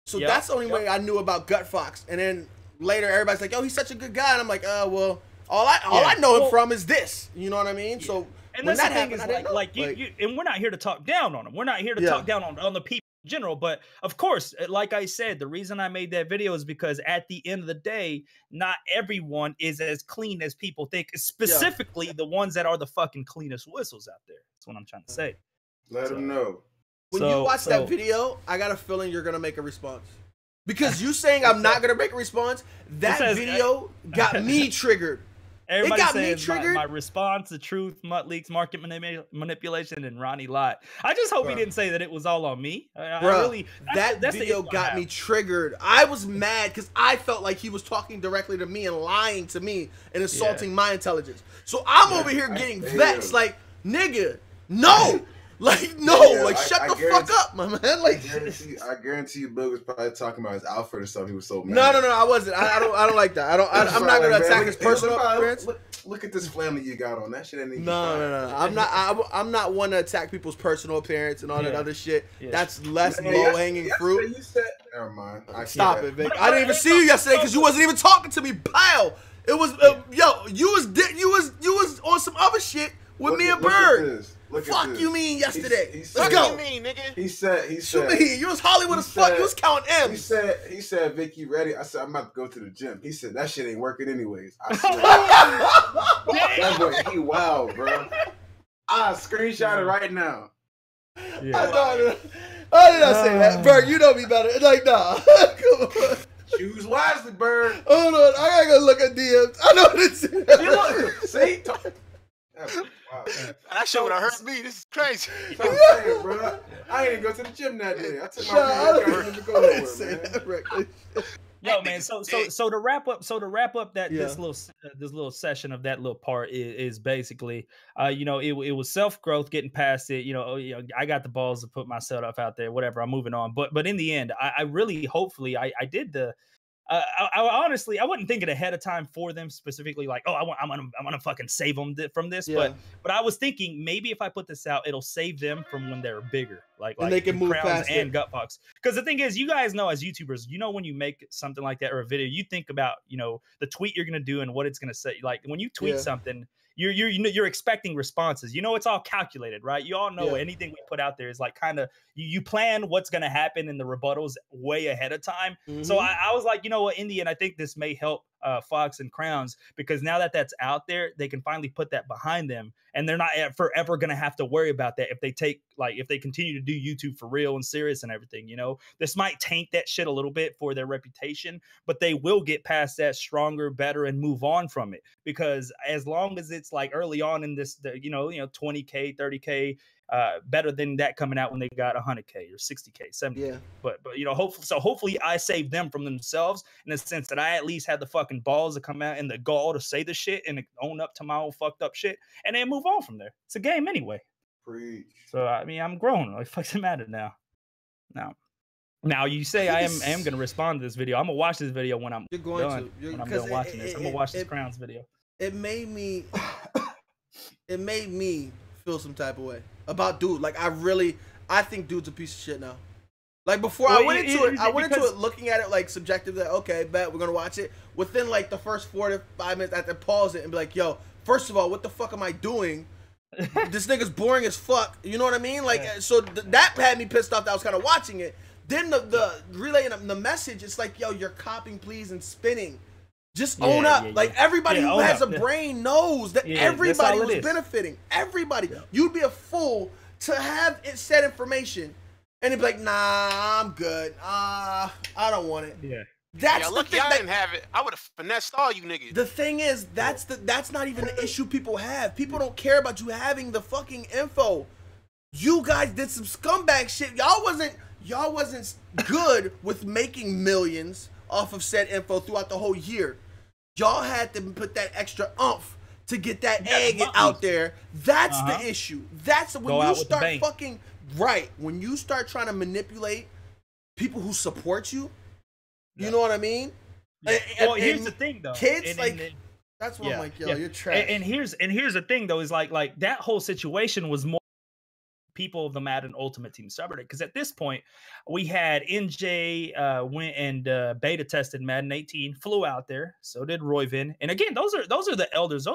S3: So that's the only way I knew about Gut Fox. And then later, everybody's like, "Oh, he's such a good guy," and I'm like, well, all I know him from is this." You know what I mean? So
S4: and that's the thing is, like you, and we're not here to talk down on him. We're not here to talk down on the people in general. But of course, like I said, the reason I made that video is because at the end of the day, not everyone is as clean as people think. Specifically, the ones that are the fucking cleanest whistles out there. That's what I'm trying to say.
S1: Let them know.
S3: When you watch that video, I got a feeling you're gonna make a response. Because you saying I'm not gonna make a response, that video got me triggered.
S4: Everybody says my response, the truth, Mutt Leaks, market manipulation, and Ronnie Lott. I just hope he didn't say that it was all on me.
S3: That video got me triggered. I was mad because I felt like he was talking directly to me and lying to me and insulting my intelligence. So I'm over here getting vexed, like, nigga, no. Like, no, like, shut the fuck up, my man. Like,
S1: I guarantee you, Boog was probably talking about his Alfred or something. He was so mad.
S3: No, I wasn't. I don't like that. I'm not gonna attack his personal appearance.
S1: Look at this family you got on. That shit ain't even.
S3: No. I'm not one to attack people's personal appearance and all that other shit. That's less low hanging fruit.
S1: Never mind.
S3: Stop it, Vic. I didn't even see you yesterday because you wasn't even talking to me, pal. It was you was on some other shit with me and Bird. Fuck you mean yesterday? Let's go.
S2: You mean, nigga?
S1: He said.
S3: You mean you was Hollywood as fuck? You was counting M's.
S1: He said, Vic, you ready? I said, I'm about to go to the gym. He said, that shit ain't working anyways. I swear. That boy, he wild, bro. I screenshot it right now.
S3: Yeah. I did not say that, Bird. You know me better. Like, nah. Come on.
S1: Choose wisely, Bird.
S3: Hold on, I gotta go look at DMs. I know this.
S1: See?
S2: Wow. That shit would have hurt me. This is crazy.
S1: I'm saying, bro. I ain't even go to the gym that day. I took my to go nowhere, man.
S4: Yo, man. So to wrap up that this little session of that little part is basically, you know, it was self growth, getting past it. You know, I got the balls to put myself out there. Whatever. I'm moving on. But in the end, I really, hopefully, I did the. I honestly, I wasn't thinking ahead of time for them specifically, like, oh, I'm gonna fucking save them from this. But I was thinking maybe if I put this out, it'll save them from when they're bigger, like
S3: they can move past
S4: and Gut Fox. Because the thing is, you guys know as YouTubers, you know, when you make something like that or a video, you think about, you know, the tweet you're gonna do and what it's gonna say. Like when you tweet something, you're expecting responses. You know, it's all calculated, right? You all know anything we put out there is like kind of you plan what's going to happen in the rebuttals way ahead of time. So I was like, you know what, Indian, I think this may help Fox and Crowns, because now that that's out there, they can finally put that behind them, and they're not forever going to have to worry about that if they continue to do YouTube for real and serious and everything. You know, this might taint that shit a little bit for their reputation, but they will get past that stronger, better, and move on from it. Because as long as it's like early on in this, 20K, 30K, better than that coming out when they got 100K or 60K, 70K. But hopefully I save them from themselves, in the sense that I at least had the fucking balls to come out and the gall to say the shit and own up to my own fucked up shit, and then move on from there. It's a game anyway.
S1: Preach.
S4: So I mean, I'm grown. Like, fuck's the matter now? Now you say I am gonna respond to this video. I'm gonna watch this video when I'm done watching this. I'm gonna watch this Crowns video.
S3: It made me feel some type of way about dude. Like, I think dude's a piece of shit now. Like, before I went into it looking at it like subjectively, like, okay, bet we're gonna watch it. Within like the first 4 to 5 minutes, I had to pause it and be like, yo, first of all, what the fuck am I doing? This nigga's boring as fuck. You know what I mean? Like, so that had me pissed off that I was kind of watching it. Then the relaying the message, it's like, yo, you're copying, please, and spinning. Just own up. Like, everybody who has a brain knows that everybody was benefiting. Everybody. You'd be a fool to have it said information and it'd be like, nah, I'm good. I don't want it.
S2: Yeah.
S3: That's the
S2: lucky
S3: thing.
S2: I didn't have it. I would have finessed all you niggas.
S3: The thing is, that's not even the issue people have. People don't care about you having the fucking info. You guys did some scumbag shit. Y'all wasn't good with making millions off of said info throughout the whole year. Y'all had to put that extra oomph to get that egg out there. That's the issue. That's when you start fucking when you start trying to manipulate people who support you. You know what I mean?
S4: Yeah. Well, here's the thing, though.
S3: Kids, that's what I'm like, yo, you're trash.
S4: And here's the thing, though, is like that whole situation was more people of the Madden Ultimate Team subreddit, because at this point we had NJ went and beta tested Madden 18, flew out there, so did Royvin, and again, those are the elders.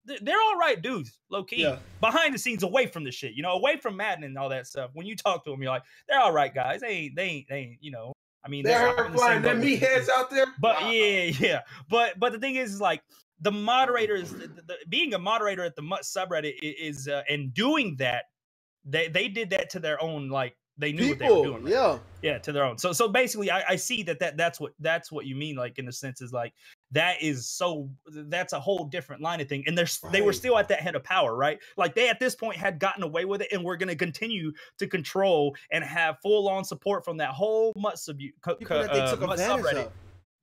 S4: They're all right dudes, low key, behind the scenes, away from the shit, away from Madden and all that stuff. When you talk to them, you're like, they're all right guys. They ain't, I mean,
S5: they're flying them meatheads out there.
S4: But but the thing is like, the moderators, being a moderator at the MUT subreddit is and doing that, they did that to their own, like, they knew what they were doing. Right? To their own. So basically, I see that's what you mean, like, in the sense is like, that's a whole different line of thing. And they were still at that head of power, right? Like, they at this point had gotten away with it, and we're going to continue to control and have full on support from that whole MUT subreddit.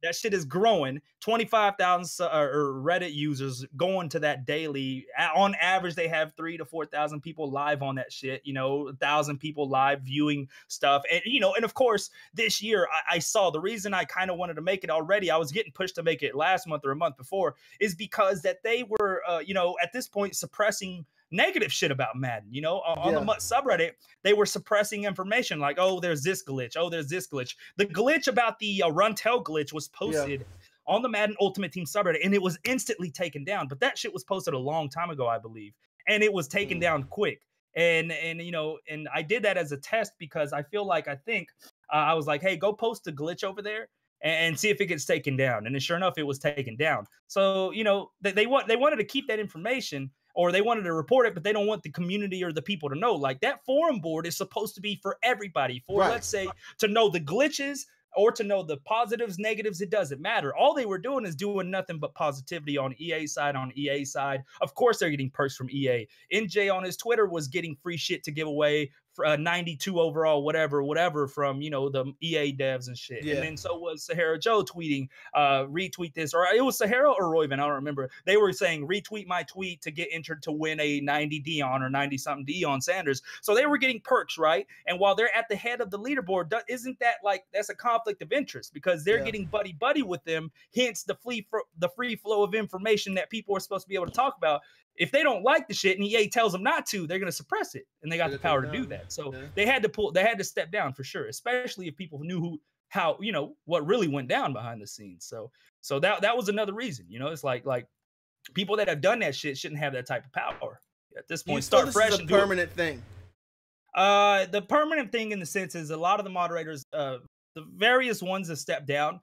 S4: That shit is growing. 25,000 Reddit users going to that daily. On average, they have 3,000 to 4,000 people live on that shit. 1,000 people live viewing stuff. And and of course, this year I saw the reason I kind of wanted to make it already. I was getting pushed to make it last month or a month before, is because that they were, at this point suppressing negative shit about Madden. On the MUT subreddit, they were suppressing information like, oh, there's this glitch. Oh, there's this glitch. The glitch about the run-tell glitch was posted on the Madden Ultimate Team subreddit, and it was instantly taken down. But that shit was posted a long time ago, I believe, and it was taken down quick. And I did that as a test because I think I was like, hey, go post the glitch over there and see if it gets taken down. And then sure enough, it was taken down. So they wanted to keep that information, or they wanted to report it, but they don't want the community or the people to know. Like, that forum board is supposed to be for everybody, let's say, to know the glitches or to know the positives, negatives. It doesn't matter. All they were doing is doing nothing but positivity on EA side. Of course, they're getting perks from EA. NJ on his Twitter was getting free shit to give away, 92 overall, whatever from, the EA devs and shit. And then so was Sahara Joe tweeting, retweet this, or it was Sahara or Royvin, I don't remember. They were saying, retweet my tweet to get entered to win a 90 Dion or 90 something Dion Sanders. So they were getting perks, right? And while they're at the head of the leaderboard, isn't that like, that's a conflict of interest, because they're getting buddy with them, hence the free flow of information that people are supposed to be able to talk about. If they don't like the shit and EA tells them not to, they're going to suppress it, and they got the power to do that. So they had to step down for sure, especially if people knew what really went down behind the scenes. So that was another reason, it's like people that have done that shit shouldn't have that type of power at this point.
S3: Start fresh. This is a permanent thing.
S4: The permanent thing in the sense is a lot of the moderators, the various ones have stepped down.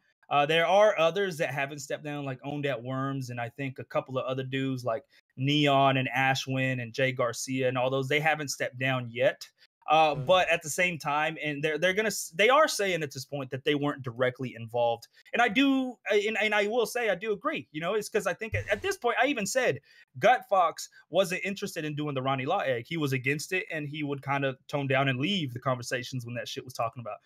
S4: There are others that haven't stepped down, like Owned at Worms, and I think a couple of other dudes like Neon and Ashwin and Jay Garcia and all those. They haven't stepped down yet. But at the same time, and they are saying at this point that they weren't directly involved. And I do, and I will say I do agree. You know, it's because I think at this point I even said Gut Fox wasn't interested in doing the Ronnie Law egg. He was against it, and he would kind of tone down and leave the conversations when that shit was talking about.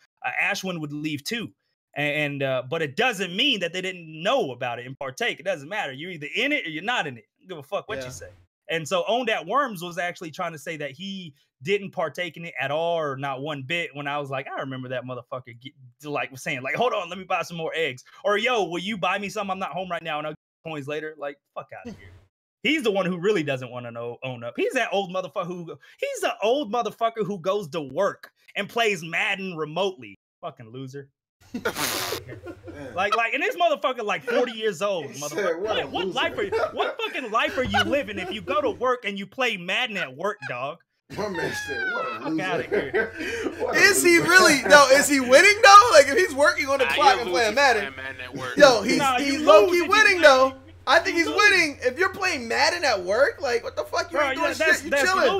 S4: Ashwin would leave too. And but it doesn't mean that they didn't know about it and partake. It doesn't matter. You're either in it or you're not in it. I don't give a fuck what you say. And so Owned at Worms was actually trying to say that he didn't partake in it at all or not one bit, when I was like, I remember that motherfucker saying like, hold on, let me buy some more eggs. Or yo, will you buy me some? I'm not home right now and I'll get coins later. Like, fuck out of here. He's the one who really doesn't want to own up. He's that old motherfucker he's the old motherfucker who goes to work and plays Madden remotely. Fucking loser. like and this motherfucker like 40 years old, motherfucker. What fucking life are you living if you go to work and you play Madden at work, dog?
S1: My man said, what a loser.
S4: Out of here.
S3: Is he really? No, is he winning though? Like if he's working on the clock and playing Madden, yo, he's low key winning though. I think he's winning. If you're playing Madden at work, like what the fuck you ain't doing shit? You chilling.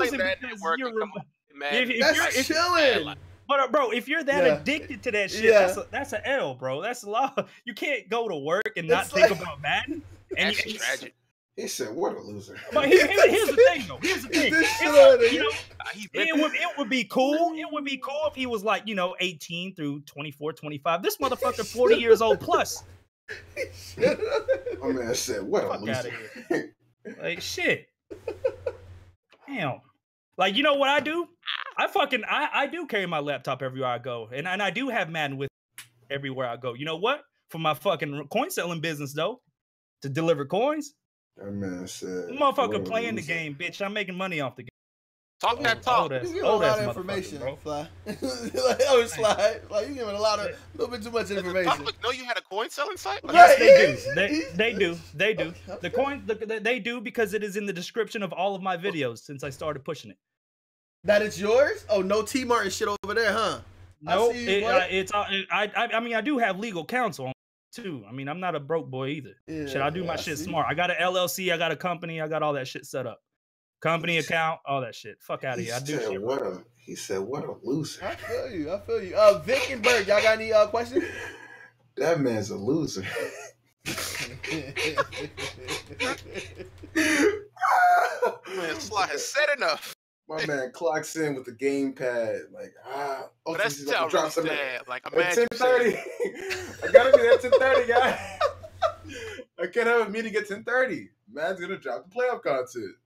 S3: That's chilling.
S4: But bro, if you're that addicted to that shit, that's an L, bro. That's a lot. You can't go to work and not think about Madden. And
S2: that's tragic.
S1: He said, "What a loser."
S4: But here's the thing, though. Here's the thing. It would be cool. It would be cool if he was like, 18 through 24, 25. This motherfucker 40 years old plus.
S1: My man said, "What a loser." Out of here.
S4: Like shit. Damn. Like, you know what I do? I do carry my laptop everywhere I go. And I do have Madden with me everywhere I go. You know what? For my fucking coin selling business, though, to deliver coins.
S1: That man said,
S4: motherfucker playing the game, bitch. I'm making money off the game.
S2: Talk that talk.
S3: You give a lot of information, bro. Fly. Like, Slide. Like, you giving a little bit too much information.
S2: Does the public know you had a coin selling site?
S4: Yes, they do. They do. The coin, they do, because it is in the description of all of my videos since I started pushing it.
S3: That it's yours? Oh, no T Martin shit over there, huh?
S4: No, I mean, I do have legal counsel too. I mean, I'm not a broke boy either. Yeah, shit, I do my shit smart. I got an LLC, I got a company, I got all that shit set up. Company account, all that shit. Fuck out of here. I do shit.
S1: He said, what a loser.
S3: I feel you. Vic and Berg, y'all got any questions?
S1: That man's a loser.
S2: Man, Sly has said enough.
S1: My man clocks in with the gamepad, like,
S2: but that's still drop some sad. Like,
S1: imagine 10:30. I gotta be there at 10:30, guys. I can't have a meeting at 10:30. Man's gonna drop the playoff content.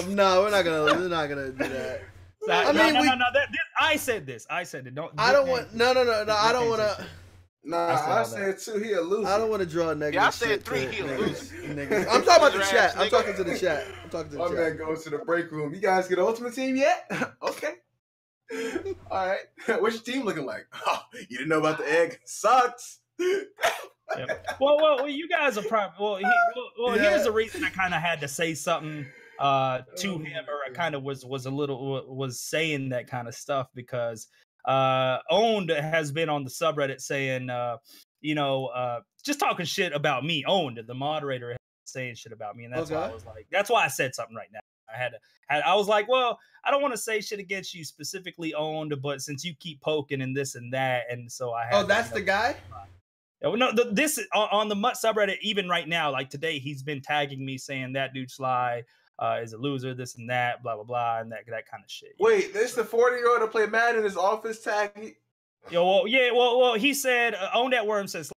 S3: No, we're not gonna do that.
S4: I said this. I said it.
S3: No. I don't want to.
S1: Nah, I said 2. He a loser.
S3: I don't want to draw a negative.
S2: I said 3. He a loser.
S3: I'm talking about the chat. I'm talking to the chat.
S1: My man goes to the break room. You guys get an Ultimate Team yet? Okay. All right. What's your team looking like? Oh, you didn't know about the egg? Sucks.
S4: Yeah. Well, you guys are probably. Here's the reason I kind of had to say something to him, or I kind of was saying that kind of stuff, because Owned has been on the subreddit saying, just talking shit about me. Owned, the moderator, saying shit about me, and that's why I was like, that's why I said something right now. I was like, well, I don't want to say shit against you specifically, Owned, but since you keep poking and this and that, and so I had.
S3: Oh, that's the guy.
S4: Yeah, well, no, this on the Mutt subreddit, even right now, like today, he's been tagging me saying that dude Sly is a loser, this and that, blah blah blah, and that kind of shit.
S1: Wait, this the 40-year-old that played Madden in his office tagging?
S4: Well, he said Owned at Worm says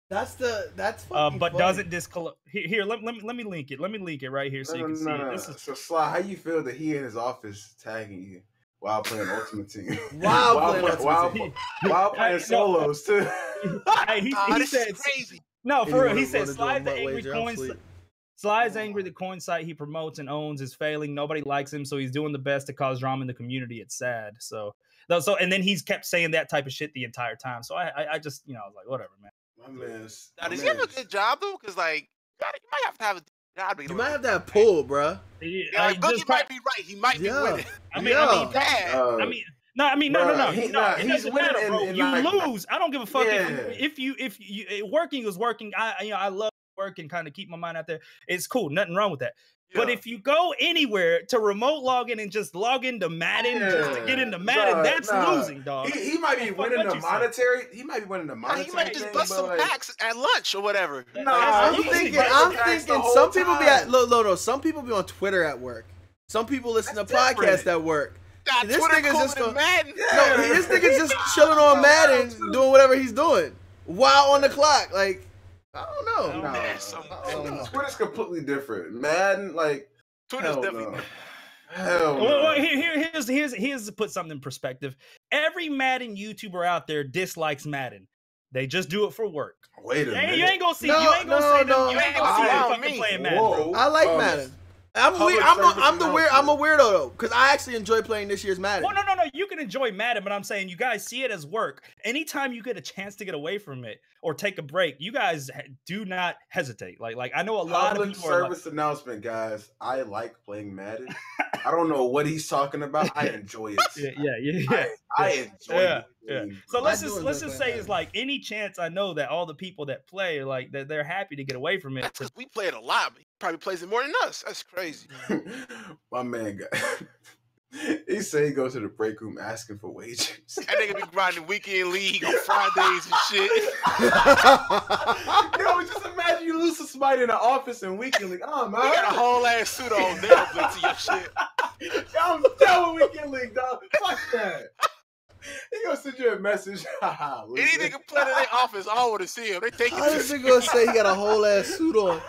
S3: that's fucking
S4: but
S3: funny.
S4: Doesn't disclose. Here, let me link it. Let me link it right here so you can see it. This is...
S1: So Sly, how you feel that he in his office tagging you while playing Ultimate Team? While playing solos too.
S4: He said crazy. No, for real. He said Sly's the angry coin. Sly's angry. The coin site he promotes and owns is failing. Nobody likes him, so he's doing the best to cause drama in the community. It's sad. So and then he's kept saying that type of shit the entire time. So I just I was like, whatever, man.
S2: Now, does he have a good job though? Because like, you might have to have a job.
S3: You might have to have pull, bro.
S2: Yeah, like, Boogie might be right. He might be winning.
S4: I mean, no.
S1: He's winning,
S4: bro.
S1: and
S4: You
S1: like,
S4: lose. I don't give a fuck
S1: Yeah.
S4: if you working is working. I love work and kind of keep my mind out there. It's cool. Nothing wrong with that.
S2: Yeah.
S4: But if you go anywhere to remote log in and just log into Madden just to get into Madden, that's losing, dog.
S1: He might be winning the monetary. He might be winning the monetary.
S2: He might just bust some packs at lunch or whatever.
S3: I'm thinking. Some people be at no. Some people be on Twitter at work. Some people listen to podcasts at work.
S2: God,
S3: This
S2: Twitter
S3: nigga's
S2: cool
S3: just
S2: than
S3: going.
S2: Madden.
S3: No, this nigga's just chilling on Madden, doing whatever he's doing while on the clock. Like, I don't know.
S1: Twitter's completely different. Madden, like,
S2: Twitter's definitely.
S1: Hell no.
S4: Well, here's to put something in perspective. Every Madden YouTuber out there dislikes Madden. They just do it for work.
S1: Wait a minute.
S4: You ain't gonna see.
S3: No,
S4: You ain't gonna see
S3: no.
S4: them. You ain't gonna see them fucking playing Madden.
S1: Whoa.
S3: I like Madden. I'm a weirdo though, because I actually enjoy playing this year's Madden.
S4: Well, no. You can enjoy Madden, but I'm saying you guys see it as work. Anytime you get a chance to get away from it or take a break, you guys do not hesitate. Like I know a lot of people
S1: service announcement, guys. I like playing Madden. I don't know what he's talking about. I enjoy it.
S4: Yeah.
S1: I enjoy it.
S4: Yeah. So let's just say it's like any chance I know that all the people that play like they're happy to get away from it.
S2: That's because we play it a lot. But he probably plays it more than us. That's crazy.
S1: My man he said he goes to the break room asking for wages.
S2: That nigga be grinding weekend league on Fridays and shit.
S1: Yo, just imagine you lose to somebody in the office and weekend league. Oh man,
S2: You got a whole ass suit on there, but to your shit.
S1: Yo, I'm done with weekend league, dog. Fuck that. He gonna send you a message.
S2: Any nigga play in their office, I want to see him. They take it
S3: How
S2: to
S3: is he gonna say he got a whole ass suit on?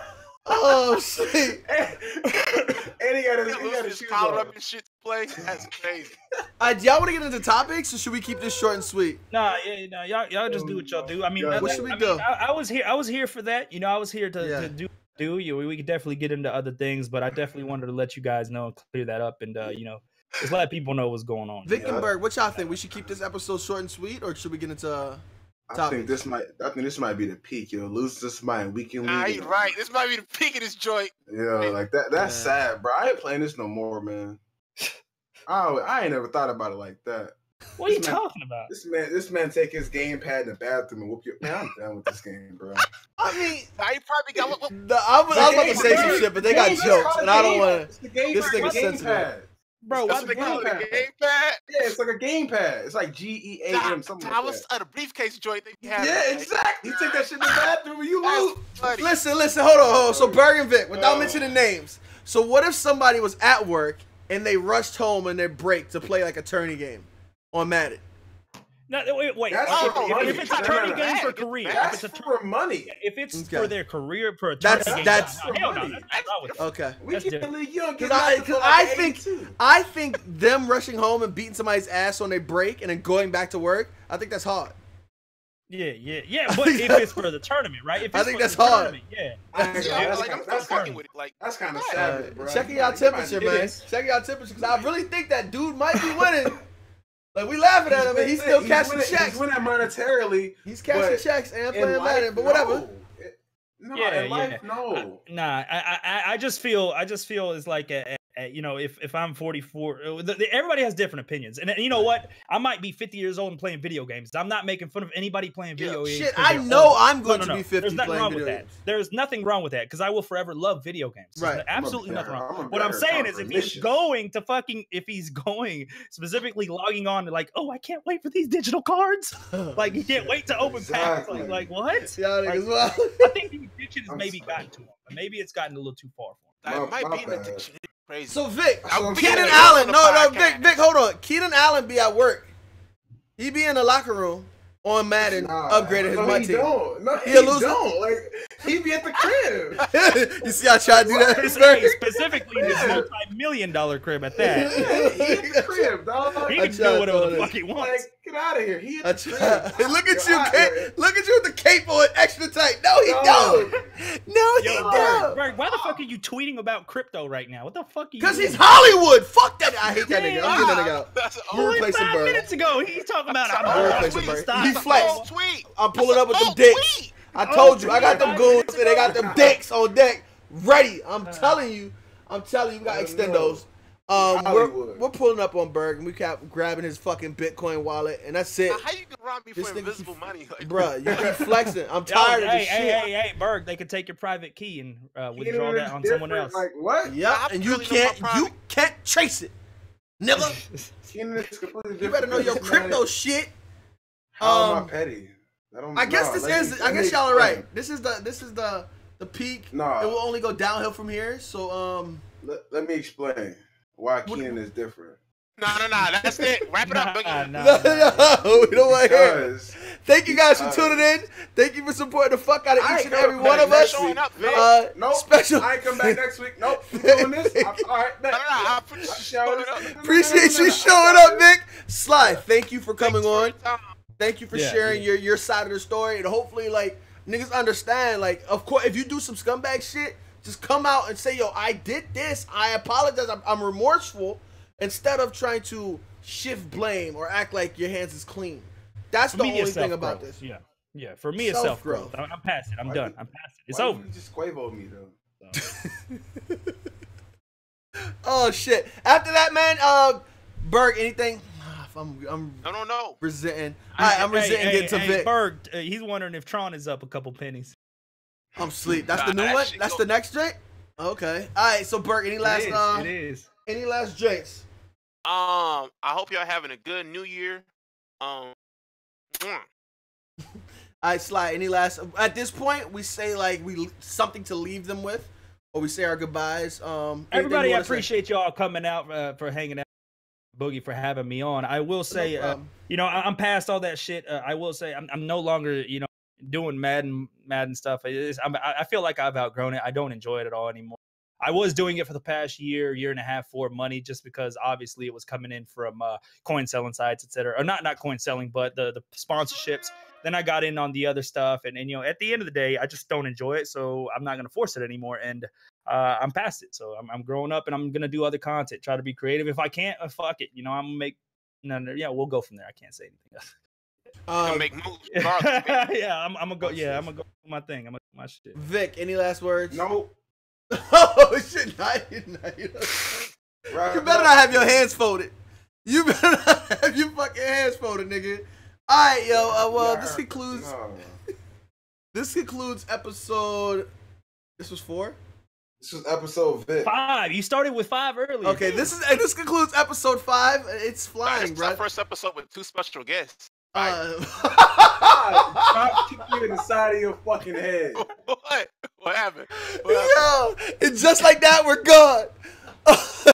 S3: Oh shit!
S1: And he got
S2: his collar up and shit to play. That's crazy.
S3: Y'all want to get into topics, or should we keep this short and sweet?
S4: Nah, y'all just do what y'all do. I mean,
S3: what should we do?
S4: I was here for that. You know, I was here to do. We could definitely get into other things, but I definitely wanted to let you guys know and clear that up, and just let people know what's going on.
S3: Vickenberg, what y'all think? We should keep this episode short and sweet, or should we get into?
S1: I think this might be the peak. Yo, lose this mind weekend.
S2: Nah, you right. This might be the peak of this joint.
S1: Yo, like that. That's sad, bro. I ain't playing this no more, man. I ain't never thought about it like that.
S4: What are you talking about?
S1: This man take his gamepad in the bathroom and whoop your. Man, I'm done with this game, bro.
S3: I mean,
S2: Now you probably got what
S3: I was about to say some shit, but they got jokes, and I don't want to. This nigga
S1: gamepad.
S3: sensitive.
S4: Bro,
S2: That's what they call it, a gamepad.
S1: Yeah, it's like a gamepad. It's like GEAM, something like that.
S2: The briefcase joint they be having.
S1: Yeah, exactly. You take that shit in the bathroom and you lose.
S3: Listen, hold on. So Berg and Vic, without mentioning names. So what if somebody was at work and they rushed home in their break to play like a tourney game on Madden?
S4: No, wait.
S1: If
S4: it's a tourney game for career,
S1: that's for money.
S4: If it's for their career, for a
S3: That's
S4: tourney game,
S3: that's
S4: hell no, that's wrong with that.
S3: okay.
S1: Because
S3: I think them rushing home and beating somebody's ass on their break and then going back to work, I think that's hard.
S4: Yeah. But if it's for the tournament, right? If it's
S3: I think
S4: for
S3: that's
S4: the
S3: hard.
S4: tournament,
S1: That's
S2: fucking with it. Like
S1: That's kind of sad, bro.
S3: Checking y'all temperature, man. Checking y'all temperature, because I really think that dude might be winning. Like, we laughing at him, and he's still cashing checks.
S1: He's winning monetarily.
S3: He's cashing checks and playing Madden, but whatever.
S1: No.
S4: Nah, I just feel it's like if I'm 44, everybody has different opinions, and you know what? I might be 50 years old and playing video games. I'm not making fun of anybody playing video games.
S3: Shit, I know I'm going to be 50
S4: There's nothing
S3: playing
S4: wrong
S3: video
S4: with
S3: games.
S4: that. There's nothing wrong with that because I will forever love video games.
S3: Right.
S4: There's absolutely nothing wrong. What I'm
S1: better
S4: saying is, if he's
S1: confirmation.
S4: going specifically logging on to like, oh, I can't wait for these digital cards. Like, he can't wait to open packs. Like what?
S3: Y'all niggas wild.
S4: I think the addiction has maybe gotten to him. Maybe it's gotten a little too far for him.
S2: that might be an addiction. It's crazy.
S3: So Vic,
S2: I'm
S3: Keenan
S2: being
S3: Allen,
S2: on the
S3: no,
S2: podcast.
S3: Vic, hold on. Keenan Allen be at work. He be in the locker room on Madden, upgrading his my team.
S1: No, he
S3: He a loser?
S1: don't. Like, he be at the crib.
S3: You see, I tried to do that.
S4: Specifically, this multi-million-dollar crib at that.
S1: He at the crib, dog.
S4: He
S3: I
S4: can
S3: tried
S4: do whatever
S3: throwing
S4: the
S3: it.
S4: fuck he
S1: Like,
S4: wants.
S1: get out of here. He at the crib.
S3: Look at
S1: Get
S3: you,
S1: out of here.
S3: look at you with the cape on, extra tight. No, he don't. No, he don't.
S4: Berg, why the fuck are you tweeting about crypto right now? What the fuck are you
S3: Because
S4: doing?
S3: he's Hollywood. Fuck that. I hate that nigga. I'm getting that nigga out.
S2: That's
S3: We're
S2: old.
S3: replacing
S4: 5
S3: Berg.
S4: minutes ago, he's talking about
S3: We're replacing Berg.
S4: stop.
S3: He flexed.
S2: tweet.
S3: I'm pulling up with them
S2: Old
S3: dicks.
S2: tweet.
S3: I told you, I got them goons and they got them dicks on deck, ready. I'm telling you, we got extendos. We're pulling up on Berg and we kept grabbing his fucking Bitcoin wallet and that's it.
S2: How you gonna rob me for invisible money?
S3: Bruh, you keep flexing. I'm tired of this shit.
S4: Hey, Berg, they could take your private key and withdraw that on someone else.
S1: Like what?
S3: Yeah, and you can't trace it, nigga. You better know your crypto shit.
S1: How am I petty?
S3: I guess y'all are right. This is the peak.
S1: No,
S3: it will only go downhill from here. So
S1: let me explain why Keenan is different.
S2: No, that's it. Wrap it up, Boogie.
S3: No, we don't want to hear it. Thank you guys for tuning in. Thank you for supporting the fuck out of each and every one of us.
S1: Nope.
S3: Special.
S1: I ain't come back next week. Nope. Doing this. All right.
S2: I
S3: appreciate you showing up, Vic. Sly, thank you for coming on. Thank you for sharing your side of the story, and hopefully, like, niggas understand. Like, of course, if you do some scumbag shit, just come out and say, yo, I did this. I apologize. I'm remorseful. Instead of trying to shift blame or act like your hands is clean. That's the only thing about this.
S4: Yeah. For me, it's self-growth. I'm past it. I'm done. I'm past it. It's over.
S1: You just Quavo me, though.
S3: Oh, shit. After that, man, Berg, anything? I'm
S2: No.
S3: resenting. I'm resenting getting to Vic.
S4: Berg, he's wondering if Tron is up a couple pennies.
S3: I'm sleep. That's the new one? That's the next drink? Okay. All right, so Berg, any last...
S4: It is.
S3: Any last drinks?
S2: I hope y'all having a good New Year.
S3: All right, Sly. Any last? At this point, we say like something to leave them with, or we say our goodbyes.
S4: Everybody, I appreciate y'all coming out for hanging out. Boogie for having me on. I will say, I'm past all that shit. I will say, I'm no longer, doing Madden stuff. I feel like I've outgrown it. I don't enjoy it at all anymore. I was doing it for the past year and a half for money, just because obviously it was coming in from coin selling sites, etc. Or not coin selling, but the sponsorships. Then I got in on the other stuff, and at the end of the day, I just don't enjoy it, so I'm not gonna force it anymore. And I'm past it, so I'm growing up, and I'm gonna do other content, try to be creative. If I can't, fuck it, I'm gonna make. We'll go from there. I can't say anything else.
S2: Gonna make moves.
S4: I'm gonna go. Yeah, I'm gonna go do my thing. I'm gonna do my shit.
S3: Vic, any last words?
S1: No.
S3: Oh shit! You better not have your hands folded. You better not have your fucking hands folded, nigga. All right, yo. This concludes. This concludes episode. This was 4.
S1: This was episode
S4: 5. You started with 5 earlier.
S3: Okay, this concludes episode 5. It's flying, bro.
S2: It's our first episode with 2 special guests.
S1: Stop kicking you in the side of your fucking head.
S2: What happened?
S3: Yo, and just like that, we're gone.